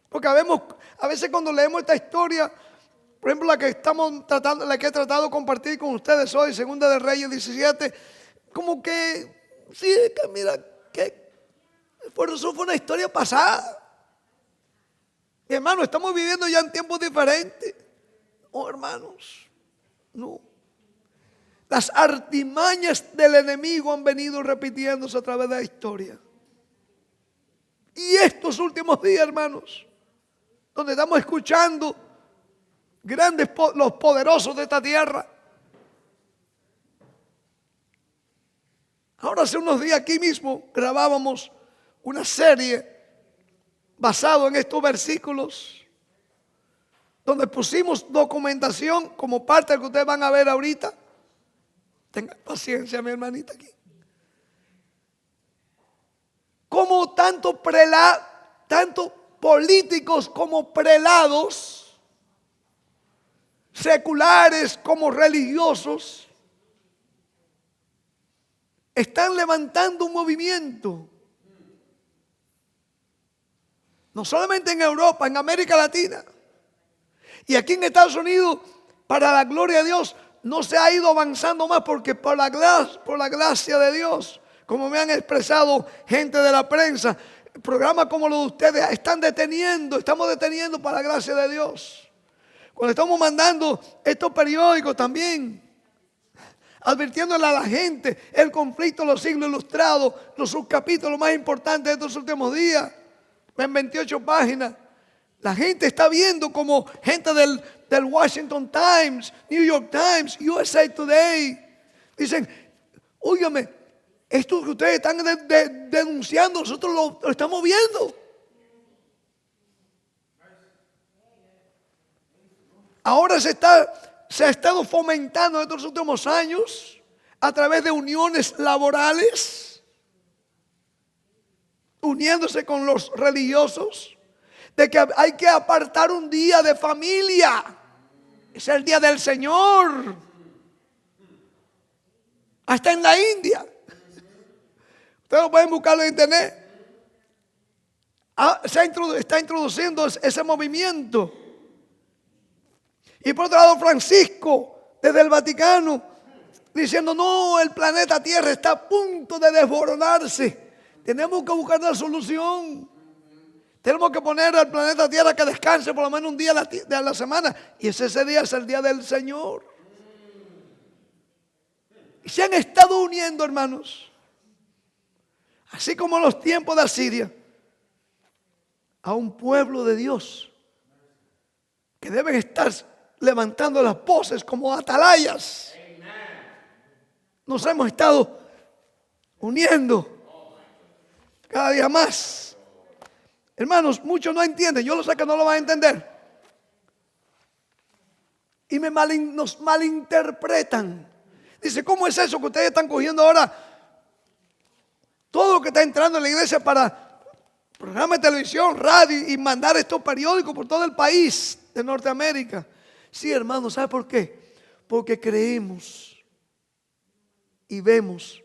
Porque a veces cuando leemos esta historia, por ejemplo, la que he tratado de compartir con ustedes hoy, Segunda de Reyes 17, como que, sí, que mira, que por eso fue una historia pasada. Y hermanos, estamos viviendo ya en tiempos diferentes. Oh, hermanos, no. Las artimañas del enemigo han venido repitiéndose a través de la historia. Y estos últimos días, hermanos, donde estamos escuchando los poderosos de esta tierra. Ahora hace unos días aquí mismo grabábamos una serie basado en estos versículos, donde pusimos documentación como parte de lo que ustedes van a ver ahorita. Tengan paciencia, mi hermanita aquí. Como tanto políticos como prelados, seculares como religiosos, están levantando un movimiento. No solamente en Europa, en América Latina. Y aquí en Estados Unidos, para la gloria de Dios, no se ha ido avanzando más porque por la gracia de Dios, como me han expresado gente de la prensa, programas como los de ustedes estamos deteniendo para la gracia de Dios. Cuando estamos mandando estos periódicos también, advirtiéndole a la gente el conflicto de los siglos ilustrados, los subcapítulos más importantes de estos últimos días, en 28 páginas. La gente está viendo como gente del Washington Times, New York Times, USA Today, dicen, óigame, esto que ustedes están denunciando, nosotros lo estamos viendo. Ahora se ha estado fomentando en estos últimos años a través de uniones laborales, uniéndose con los religiosos, de que hay que apartar un día de familia. Es el día del Señor. Hasta en la India. Ustedes lo pueden buscarlo en internet. Está introduciendo ese movimiento. Y por otro lado, Francisco desde el Vaticano, diciendo, no, el planeta Tierra está a punto de desboronarse. Tenemos que buscar la solución. Tenemos que poner al planeta Tierra que descanse por lo menos un día de la semana. Y ese día es el día del Señor. Y se han estado uniendo, hermanos, así como en los tiempos de Asiria, a un pueblo de Dios que deben estar levantando las voces como atalayas. Nos hemos estado uniendo cada día más. Hermanos, muchos no entienden. Yo lo sé que no lo van a entender. Y nos malinterpretan. Dice, ¿cómo es eso que ustedes están cogiendo ahora todo lo que está entrando en la iglesia para programas de televisión, radio y mandar estos periódicos por todo el país de Norteamérica? Sí, hermanos, ¿sabe por qué? Porque creemos y vemos.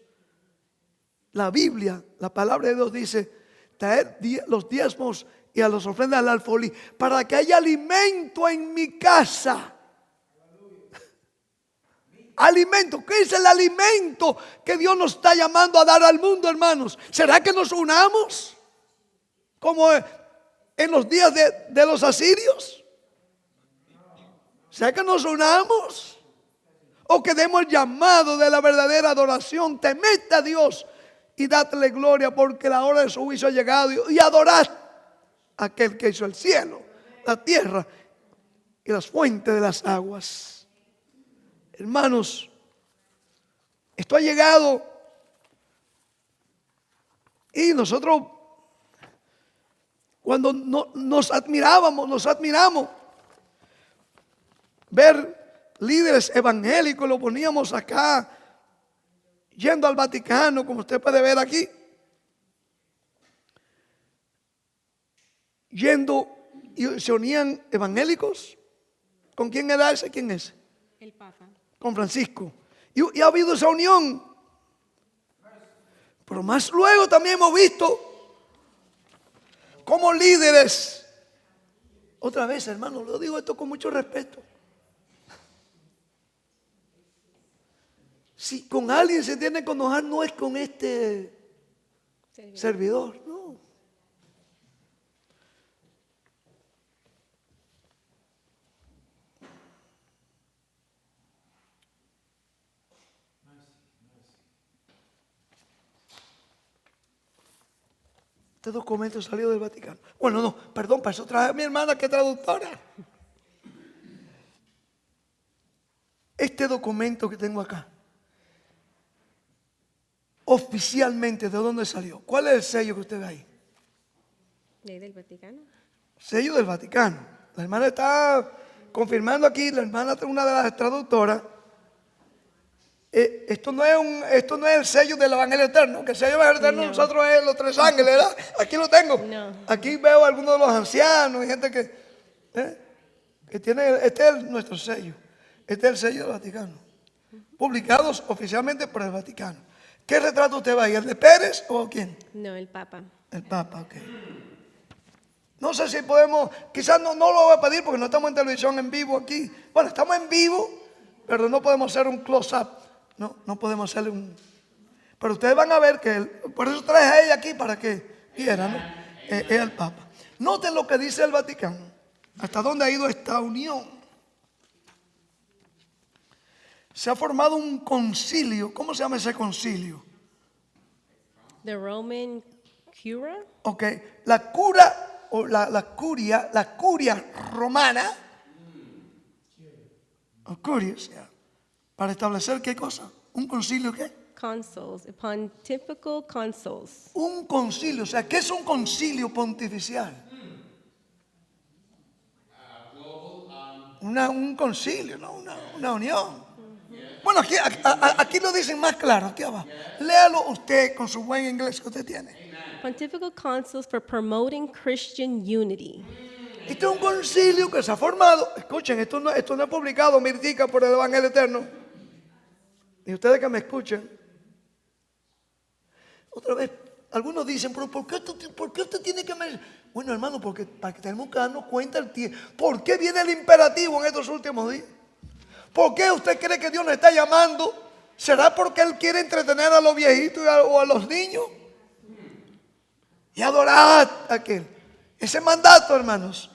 La Biblia, la palabra de Dios dice, traer los diezmos y a las ofrendas al alfolí para que haya alimento en mi casa. Alimento, ¿qué es el alimento que Dios nos está llamando a dar al mundo, hermanos? ¿Será que nos unamos como en los días de los asirios? ¿Será que nos unamos? O que demos el llamado de la verdadera adoración. Temed a Dios y dadle gloria, porque la hora de su juicio ha llegado. Y adorad a aquel que hizo el cielo, la tierra y las fuentes de las aguas. Hermanos, esto ha llegado y nosotros cuando nos admiramos ver líderes evangélicos, lo poníamos acá, yendo al Vaticano, como usted puede ver aquí, yendo y se unían evangélicos. ¿Con quién era ese? ¿Quién es? El Papa. Con Francisco. Y ha habido esa unión. Pero más luego también hemos visto como líderes, otra vez, hermano, lo digo esto con mucho respeto. Si con alguien se tiene que enojar, no es con este servidor, no. Este documento salió del Vaticano. Bueno, no, perdón, para eso traje a mi hermana que es traductora. Este documento que tengo acá, oficialmente, ¿de dónde salió? ¿Cuál es el sello que usted ve ahí? ¿Ley del Vaticano? Sello del Vaticano. La hermana está confirmando aquí, la hermana es una de las traductoras. Esto no es el sello del Evangelio Eterno, que el sello del Evangelio Eterno No. nosotros es los 3 ángeles, ¿verdad? Aquí lo tengo. No. Aquí veo a algunos de los ancianos y gente que tiene, este es nuestro sello. Este es el sello del Vaticano. Publicados oficialmente por el Vaticano. ¿Qué retrato usted va ahí? ¿El de Pérez o quién? No, el Papa. El Papa, ok. No sé si podemos, quizás no lo voy a pedir porque no estamos en televisión en vivo aquí. Bueno, estamos en vivo, pero no podemos hacer un close-up. No podemos hacerle un... Pero ustedes van a ver que por eso traje a ella aquí para que vieran, ¿no? Es el Papa. Noten lo que dice el Vaticano. Hasta dónde ha ido esta unión. Se ha formado un concilio. ¿Cómo se llama ese concilio? The Roman Cura. Ok, la cura o la curia romana, o curia, o sea, para establecer qué cosa, un concilio qué, Consuls, pontifical consuls. un concilio, o sea, ¿qué es un concilio pontificial? Un concilio, ¿no? Una unión. Bueno, aquí lo dicen más claro, aquí abajo. Léalo usted con su buen inglés que usted tiene. Pontifical consuls for promoting Christian unity. Este es un concilio que se ha formado. Escuchen, esto no es publicado, Mirtica, por el Evangelio Eterno. Y ustedes que me escuchen. Otra vez, algunos dicen, pero ¿por qué usted tiene que mencionar? Bueno, hermano, porque para que tenemos que darnos cuenta el tiempo. ¿Por qué viene el imperativo en estos últimos días? ¿Por qué usted cree que Dios nos está llamando? ¿Será porque Él quiere entretener a los viejitos o a los niños? Y adorad a aquel. Ese mandato, hermanos.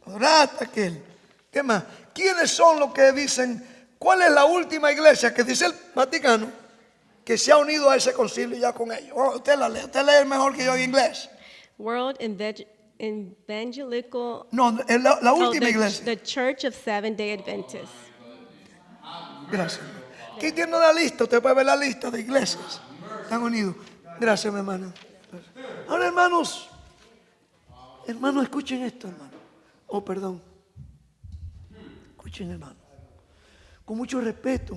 Adorad a aquel. ¿Qué más? ¿Quiénes son los que dicen? ¿Cuál es la última iglesia que dice el Vaticano que se ha unido a ese concilio ya con ellos? Oh, usted lee mejor que yo en inglés. World Evangelical. No, es la última the, iglesia. the Church of Seventh-day Adventists. Gracias. Aquí tiene una lista, usted puede ver la lista de iglesias. Están unidos. Gracias, mi hermano. Ahora, hermanos, escuchen esto, hermano. Oh, perdón. Escuchen, hermano. Con mucho respeto.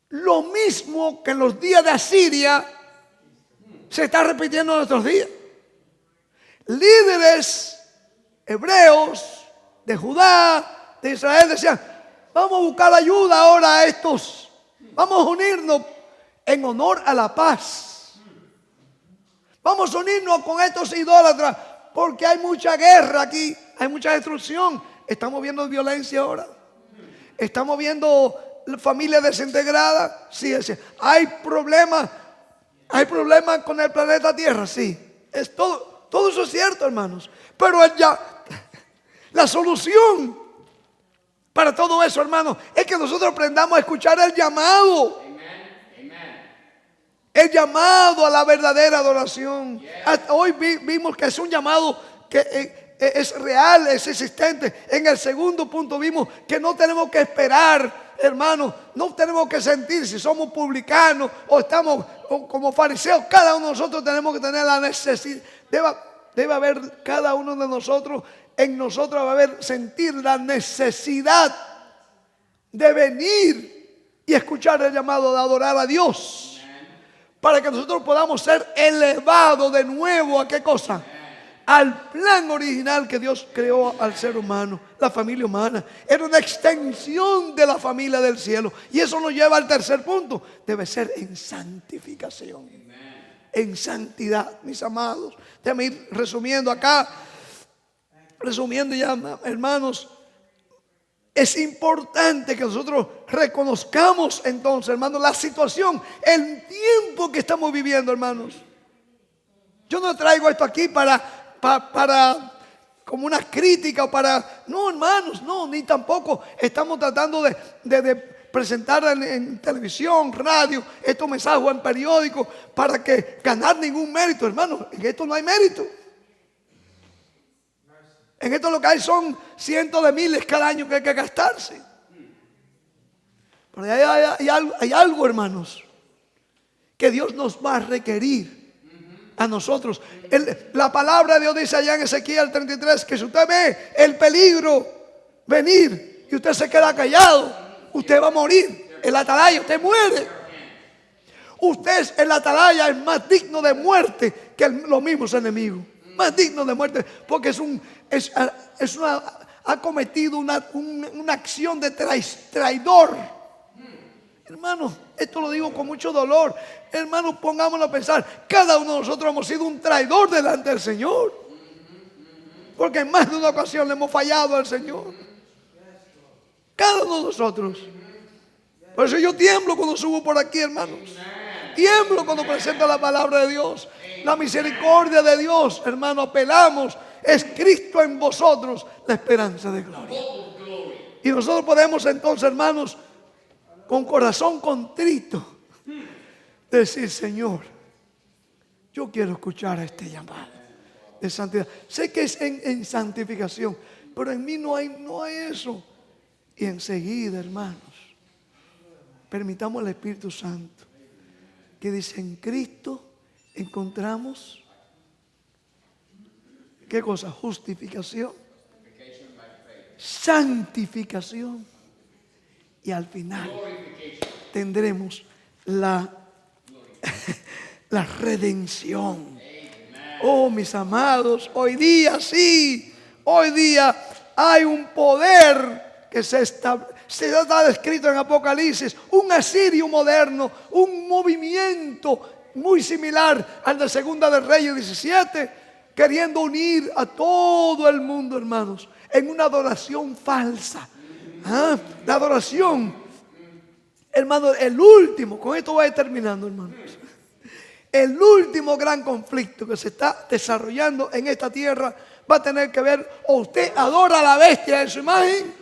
Lo mismo que en los días de Asiria se está repitiendo en nuestros días. Líderes hebreos de Judá, de Israel decían: vamos a buscar ayuda ahora a estos. Vamos a unirnos en honor a la paz. Vamos a unirnos con estos idólatras porque hay mucha guerra aquí, hay mucha destrucción. Estamos viendo violencia ahora. Estamos viendo familias desintegradas. Sí, hay problemas con el planeta Tierra. Sí, es todo eso es cierto, hermanos. Pero la solución para todo eso, hermanos, es que nosotros aprendamos a escuchar el llamado. El llamado a la verdadera adoración. Hasta hoy vimos que es un llamado que es real, es existente. En el segundo punto vimos que no tenemos que esperar, hermanos. No tenemos que sentir si somos publicanos o estamos como fariseos. Cada uno de nosotros tenemos que tener la necesidad. Debe haber cada uno de nosotros, en nosotros va a haber sentir la necesidad de venir y escuchar el llamado de adorar a Dios. Para que nosotros podamos ser elevados de nuevo, ¿a qué cosa? Al plan original que Dios creó al ser humano, la familia humana. Era una extensión de la familia del cielo. Y eso nos lleva al tercer punto. Debe ser en santificación. En santidad, mis amados. Déjame ir resumiendo acá. Resumiendo ya, hermanos. Es importante que nosotros reconozcamos entonces, hermanos, la situación, el tiempo que estamos viviendo, hermanos. Yo no traigo esto aquí para como una crítica o para... No, hermanos, no, ni tampoco estamos tratando de presentar en televisión, radio, estos mensajes o en periódicos para que ganar ningún mérito, hermanos. En esto no hay mérito. En esto lo que hay son cientos de miles cada año que hay que gastarse. Pero hay algo, hermanos, que Dios nos va a requerir a nosotros. La palabra de Dios dice allá en Ezequiel 33 que si usted ve el peligro venir y usted se queda callado, usted va a morir. El atalaya, usted muere. Usted, el atalaya, es más digno de muerte que los mismos enemigos. Más digno de muerte porque ha cometido una acción de traidor. Hermanos, esto lo digo con mucho dolor. Hermanos, pongámonos a pensar. Cada uno de nosotros hemos sido un traidor delante del Señor. Porque en más de una ocasión le hemos fallado al Señor. Cada uno de nosotros. Por eso yo tiemblo cuando subo por aquí, hermanos. Tiemblo cuando presento la palabra de Dios. La misericordia de Dios, hermano, apelamos. Es Cristo en vosotros la esperanza de gloria. Y nosotros podemos entonces, hermanos, con corazón contrito, decir: Señor, yo quiero escuchar a este llamado de santidad. Sé que es en santificación, pero en mí no hay eso. Y enseguida, hermanos, permitamos al Espíritu Santo que dice: en Cristo encontramos, ¿qué cosa? Justificación, santificación, y al final tendremos la redención. Oh, mis amados, hoy día sí, hoy día hay un poder que se está descrito en Apocalipsis, un asirio moderno, un movimiento muy similar al de Segunda de Reyes 17, queriendo unir a todo el mundo, hermanos, en una adoración falsa. La adoración, hermano, el último, con esto voy terminando, hermanos. El último gran conflicto que se está desarrollando en esta tierra va a tener que ver, o usted adora a la bestia en su imagen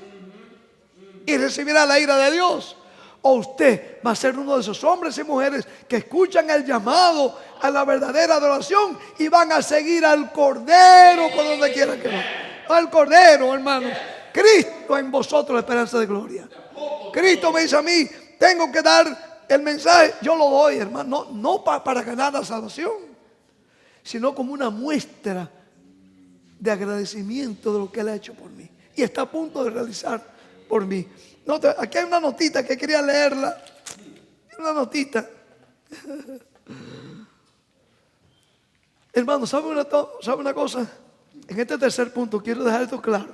y recibirá la ira de Dios, o usted va a ser uno de esos hombres y mujeres que escuchan el llamado a la verdadera adoración y van a seguir al Cordero por donde quiera que va. Al Cordero, hermanos. Cristo en vosotros, la esperanza de gloria. Cristo me dice a mí, tengo que dar el mensaje, yo lo doy, hermano, no para ganar la salvación, sino como una muestra de agradecimiento de lo que Él ha hecho por mí y está a punto de realizar por mí. Aquí hay una notita que quería leerla. Una notita. Hermano, ¿sabe una cosa? En este tercer punto quiero dejar esto claro.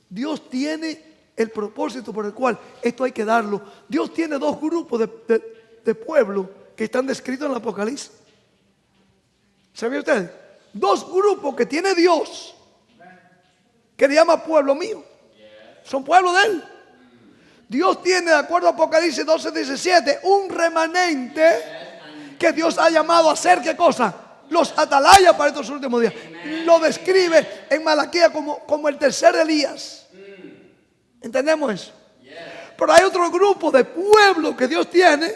Dios tiene el propósito por el cual esto hay que darlo. Dios tiene dos grupos de pueblo que están descritos en el Apocalipsis. ¿Sabía usted? Dos grupos que tiene Dios, que le llama pueblo mío. Son pueblo de Él. Dios tiene, de acuerdo a Apocalipsis 12:17, un remanente que Dios ha llamado a hacer, ¿qué cosa? Los atalayas para estos últimos días. Lo describe en Malaquías como el tercer Elías. ¿Entendemos eso? Pero hay otro grupo de pueblo que Dios tiene,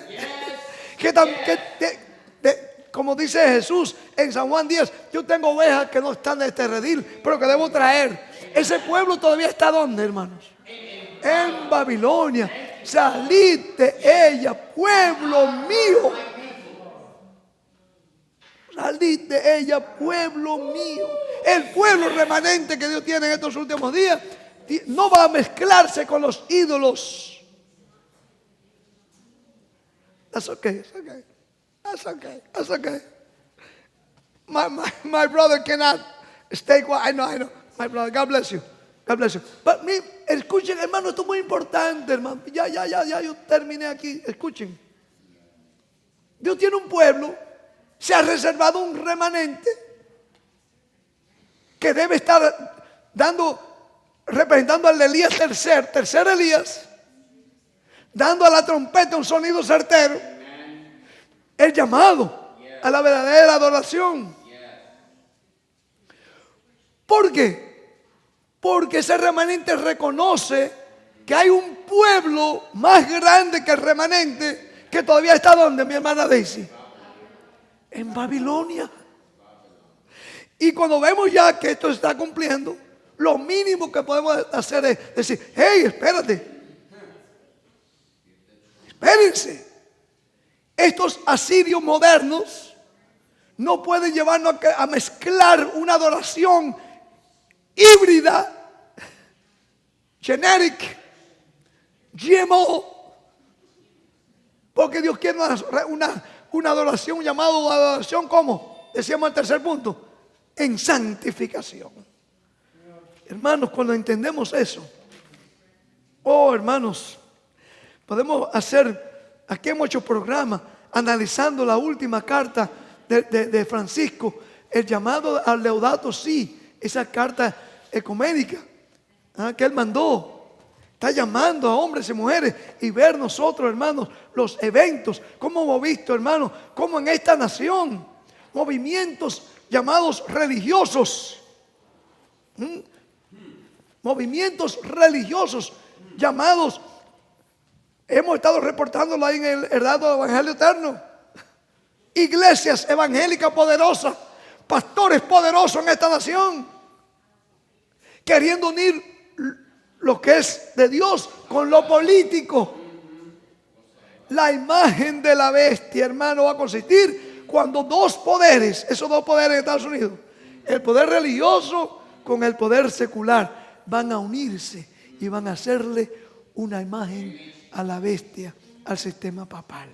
como dice Jesús en San Juan 10, yo tengo ovejas que no están en este redil, pero que debo traer. Ese pueblo todavía está ¿dónde, hermanos? En Babilonia. Salid de ella, pueblo mío. Salid de ella, pueblo mío. El pueblo remanente que Dios tiene en estos últimos días no va a mezclarse con los ídolos. That's okay, it's okay. That's okay, that's okay. My brother cannot stay quiet. I know. My brother, God bless you. God bless you. But escuchen, hermano, esto es muy importante, hermano. Ya, yo terminé aquí. Escuchen. Dios tiene un pueblo, se ha reservado un remanente que debe estar representando al Elías tercer Elías, dando a la trompeta un sonido certero, el llamado a la verdadera adoración. ¿Por qué? Porque ese remanente reconoce que hay un pueblo más grande que el remanente que todavía está ¿dónde, mi hermana Daisy? En Babilonia. Y cuando vemos ya que esto se está cumpliendo, lo mínimo que podemos hacer es decir, hey, espérate. Espérense. Estos asirios modernos no pueden llevarnos a mezclar una adoración híbrida, generic, GMO, porque Dios quiere una adoración, un llamado a adoración, ¿cómo? Decíamos el tercer punto, en santificación. Hermanos, cuando entendemos eso, hermanos, podemos hacer, aquí hemos hecho programas analizando la última carta de Francisco, el llamado al Laudato Si, esa carta ecuménica que él mandó. Está llamando a hombres y mujeres y ver nosotros, hermanos, los eventos, como hemos visto, hermanos, como en esta nación, movimientos llamados religiosos, movimientos religiosos llamados, hemos estado reportándolo ahí en el Heraldo del Evangelio Eterno, iglesias evangélicas poderosas, pastores poderosos en esta nación, queriendo unir lo que es de Dios con lo político. La imagen de la bestia, hermano, va a consistir cuando dos poderes, esos dos poderes en Estados Unidos, el poder religioso con el poder secular, van a unirse y van a hacerle una imagen a la bestia, al sistema papal.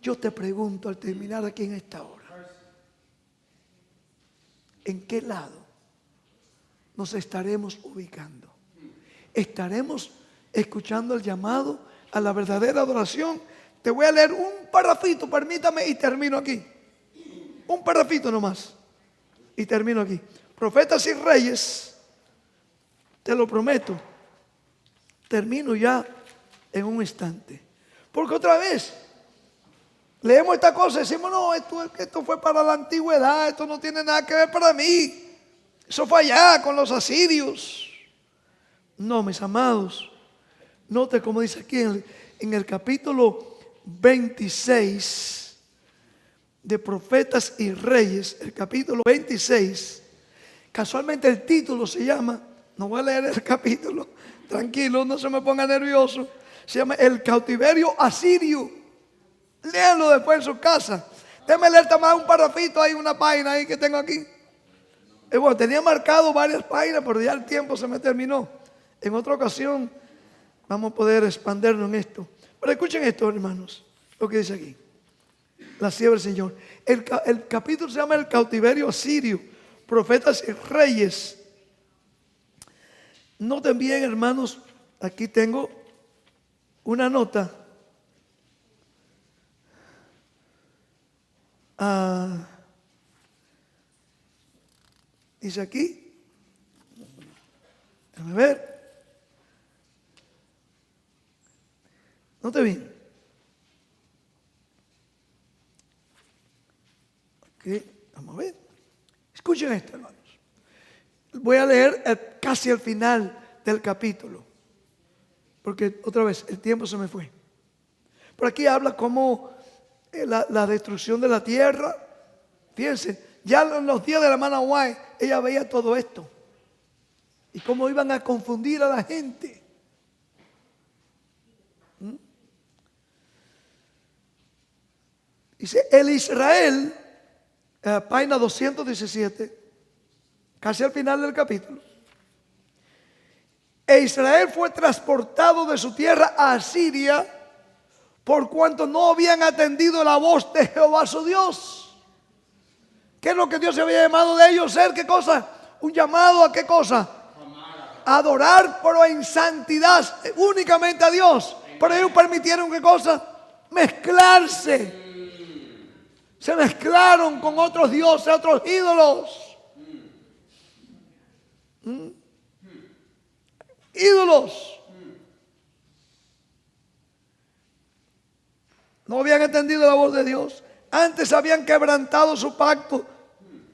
Yo te pregunto al terminar aquí en esta hora, ¿en qué lado nos estaremos ubicando? ¿Estaremos escuchando el llamado a la verdadera adoración? Te voy a leer un parrafito, permítame, y termino aquí. Un parrafito nomás. y termino aquí. Profetas y reyes, te lo prometo, termino ya en un instante. Porque otra vez, leemos esta cosa y decimos, no, esto fue para la antigüedad, esto no tiene nada que ver para mí. Eso fue allá con los asirios. No, mis amados, note como dice aquí en el capítulo 26 de Profetas y Reyes, el capítulo 26, casualmente el título se llama, no voy a leer el capítulo, tranquilo, no se me ponga nervioso, se llama El cautiverio asirio. Léanlo después en su casa. Déjame leer también un parrafito ahí, una página ahí que tengo aquí. Bueno, tenía marcado varias páginas, pero ya el tiempo se me terminó. En otra ocasión vamos a poder expandernos en esto. Pero escuchen esto, hermanos, lo que dice aquí. La sierva del Señor. El capítulo se llama El cautiverio asirio, profetas y reyes. Noten bien, hermanos, aquí tengo una nota. Dice aquí, déjame ver. Note bien. Ok, vamos a ver. Escuchen esto, hermanos. Voy a leer casi al final del capítulo, porque otra vez el tiempo se me fue. Por aquí habla como la destrucción de la tierra. Fíjense, ya en los días de la hermana White, ella veía todo esto y cómo iban a confundir a la gente. Dice, el Israel, página 217, casi al final del capítulo. E Israel fue transportado de su tierra a Asiria por cuanto no habían atendido la voz de Jehová su Dios. ¿Qué es lo que Dios había llamado de ellos ser? ¿Qué cosa? Un llamado a qué cosa? Adorar, pero en santidad, únicamente a Dios. Pero ellos permitieron ¿qué cosa? Mezclarse. Se mezclaron con otros dioses, otros ídolos. Ídolos. No habían entendido la voz de Dios. Antes habían quebrantado su pacto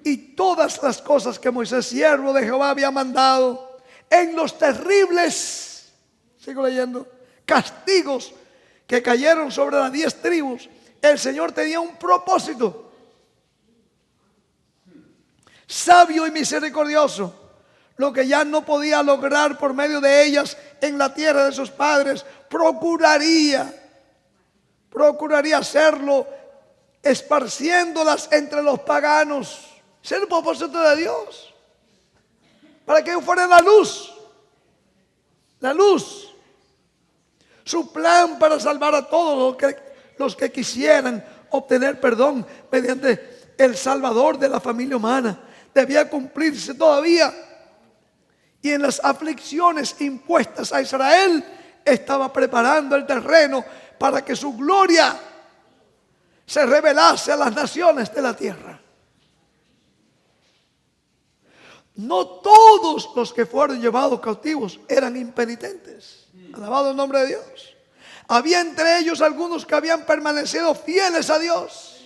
y todas las cosas que Moisés, siervo de Jehová, había mandado. En los terribles, sigo leyendo, castigos que cayeron sobre las 10 tribus, el Señor tenía un propósito sabio y misericordioso. Lo que ya no podía lograr por medio de ellas en la tierra de sus padres, procuraría hacerlo esparciéndolas entre los paganos. Ese es el propósito de Dios, para que ellos fueran la luz. Su plan para salvar a todos los que quisieran obtener perdón mediante el Salvador de la familia humana debía cumplirse todavía. Y en las aflicciones impuestas a Israel estaba preparando el terreno para que su gloria se revelase a las naciones de la tierra. No todos los que fueron llevados cautivos eran impenitentes. Alabado el nombre de Dios. Había entre ellos algunos que habían permanecido fieles a Dios.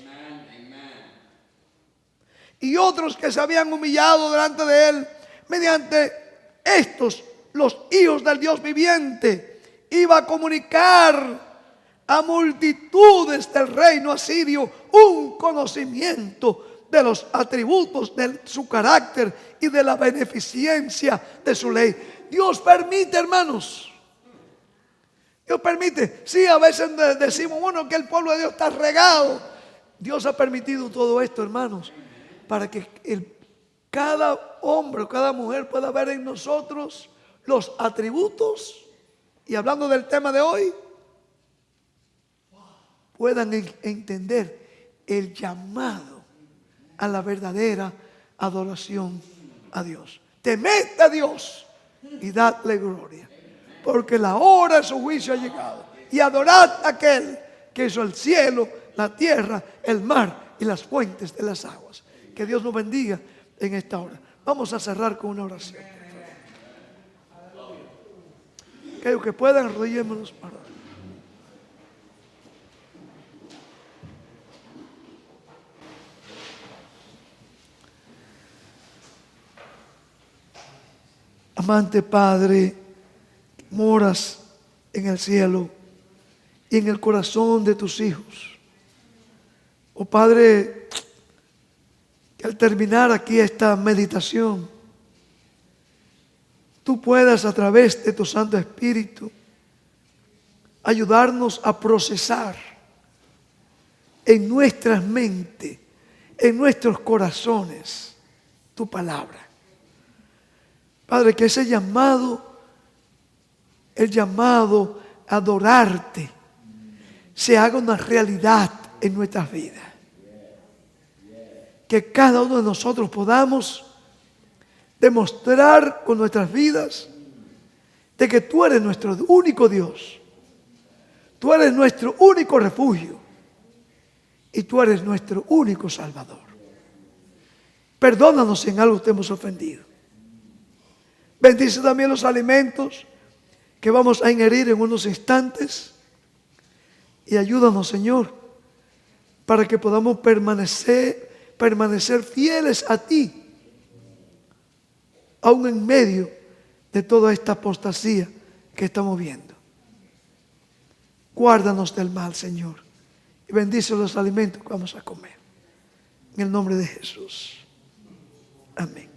Y otros que se habían humillado delante de Él. Mediante estos, los hijos del Dios viviente, iba a comunicar a multitudes del reino asirio un conocimiento de los atributos de su carácter y de la beneficencia de su ley. Dios permite, hermanos. Dios permite. Sí, a veces decimos, bueno, que el pueblo de Dios está regado. Dios ha permitido todo esto, hermanos, para que cada hombre o cada mujer pueda ver en nosotros los atributos, y hablando del tema de hoy, puedan entender el llamado a la verdadera adoración a Dios. Temed a Dios y dadle gloria, porque la hora de su juicio ha llegado. Y adorad a aquel que hizo el cielo, la tierra, el mar y las fuentes de las aguas. Que Dios nos bendiga. en esta hora. Vamos a cerrar con una oración. Aquellos que puedan, arrodillémonos para orar. Amante Padre, moras en el cielo y en el corazón de tus hijos. Oh Padre, que al terminar aquí esta meditación, tú puedas a través de tu Santo Espíritu ayudarnos a procesar en nuestras mentes, en nuestros corazones, tu palabra. Padre, que ese llamado, el llamado a adorarte, se haga una realidad en nuestras vidas. Que cada uno de nosotros podamos demostrar con nuestras vidas de que tú eres nuestro único Dios. Tú eres nuestro único refugio. Y tú eres nuestro único Salvador. Perdónanos si en algo te hemos ofendido. Bendice también los alimentos que vamos a ingerir en unos instantes. Y ayúdanos, Señor, para que podamos permanecer fieles a ti, aún en medio de toda esta apostasía que estamos viendo. Guárdanos del mal, Señor, y bendice los alimentos que vamos a comer. En el nombre de Jesús. Amén.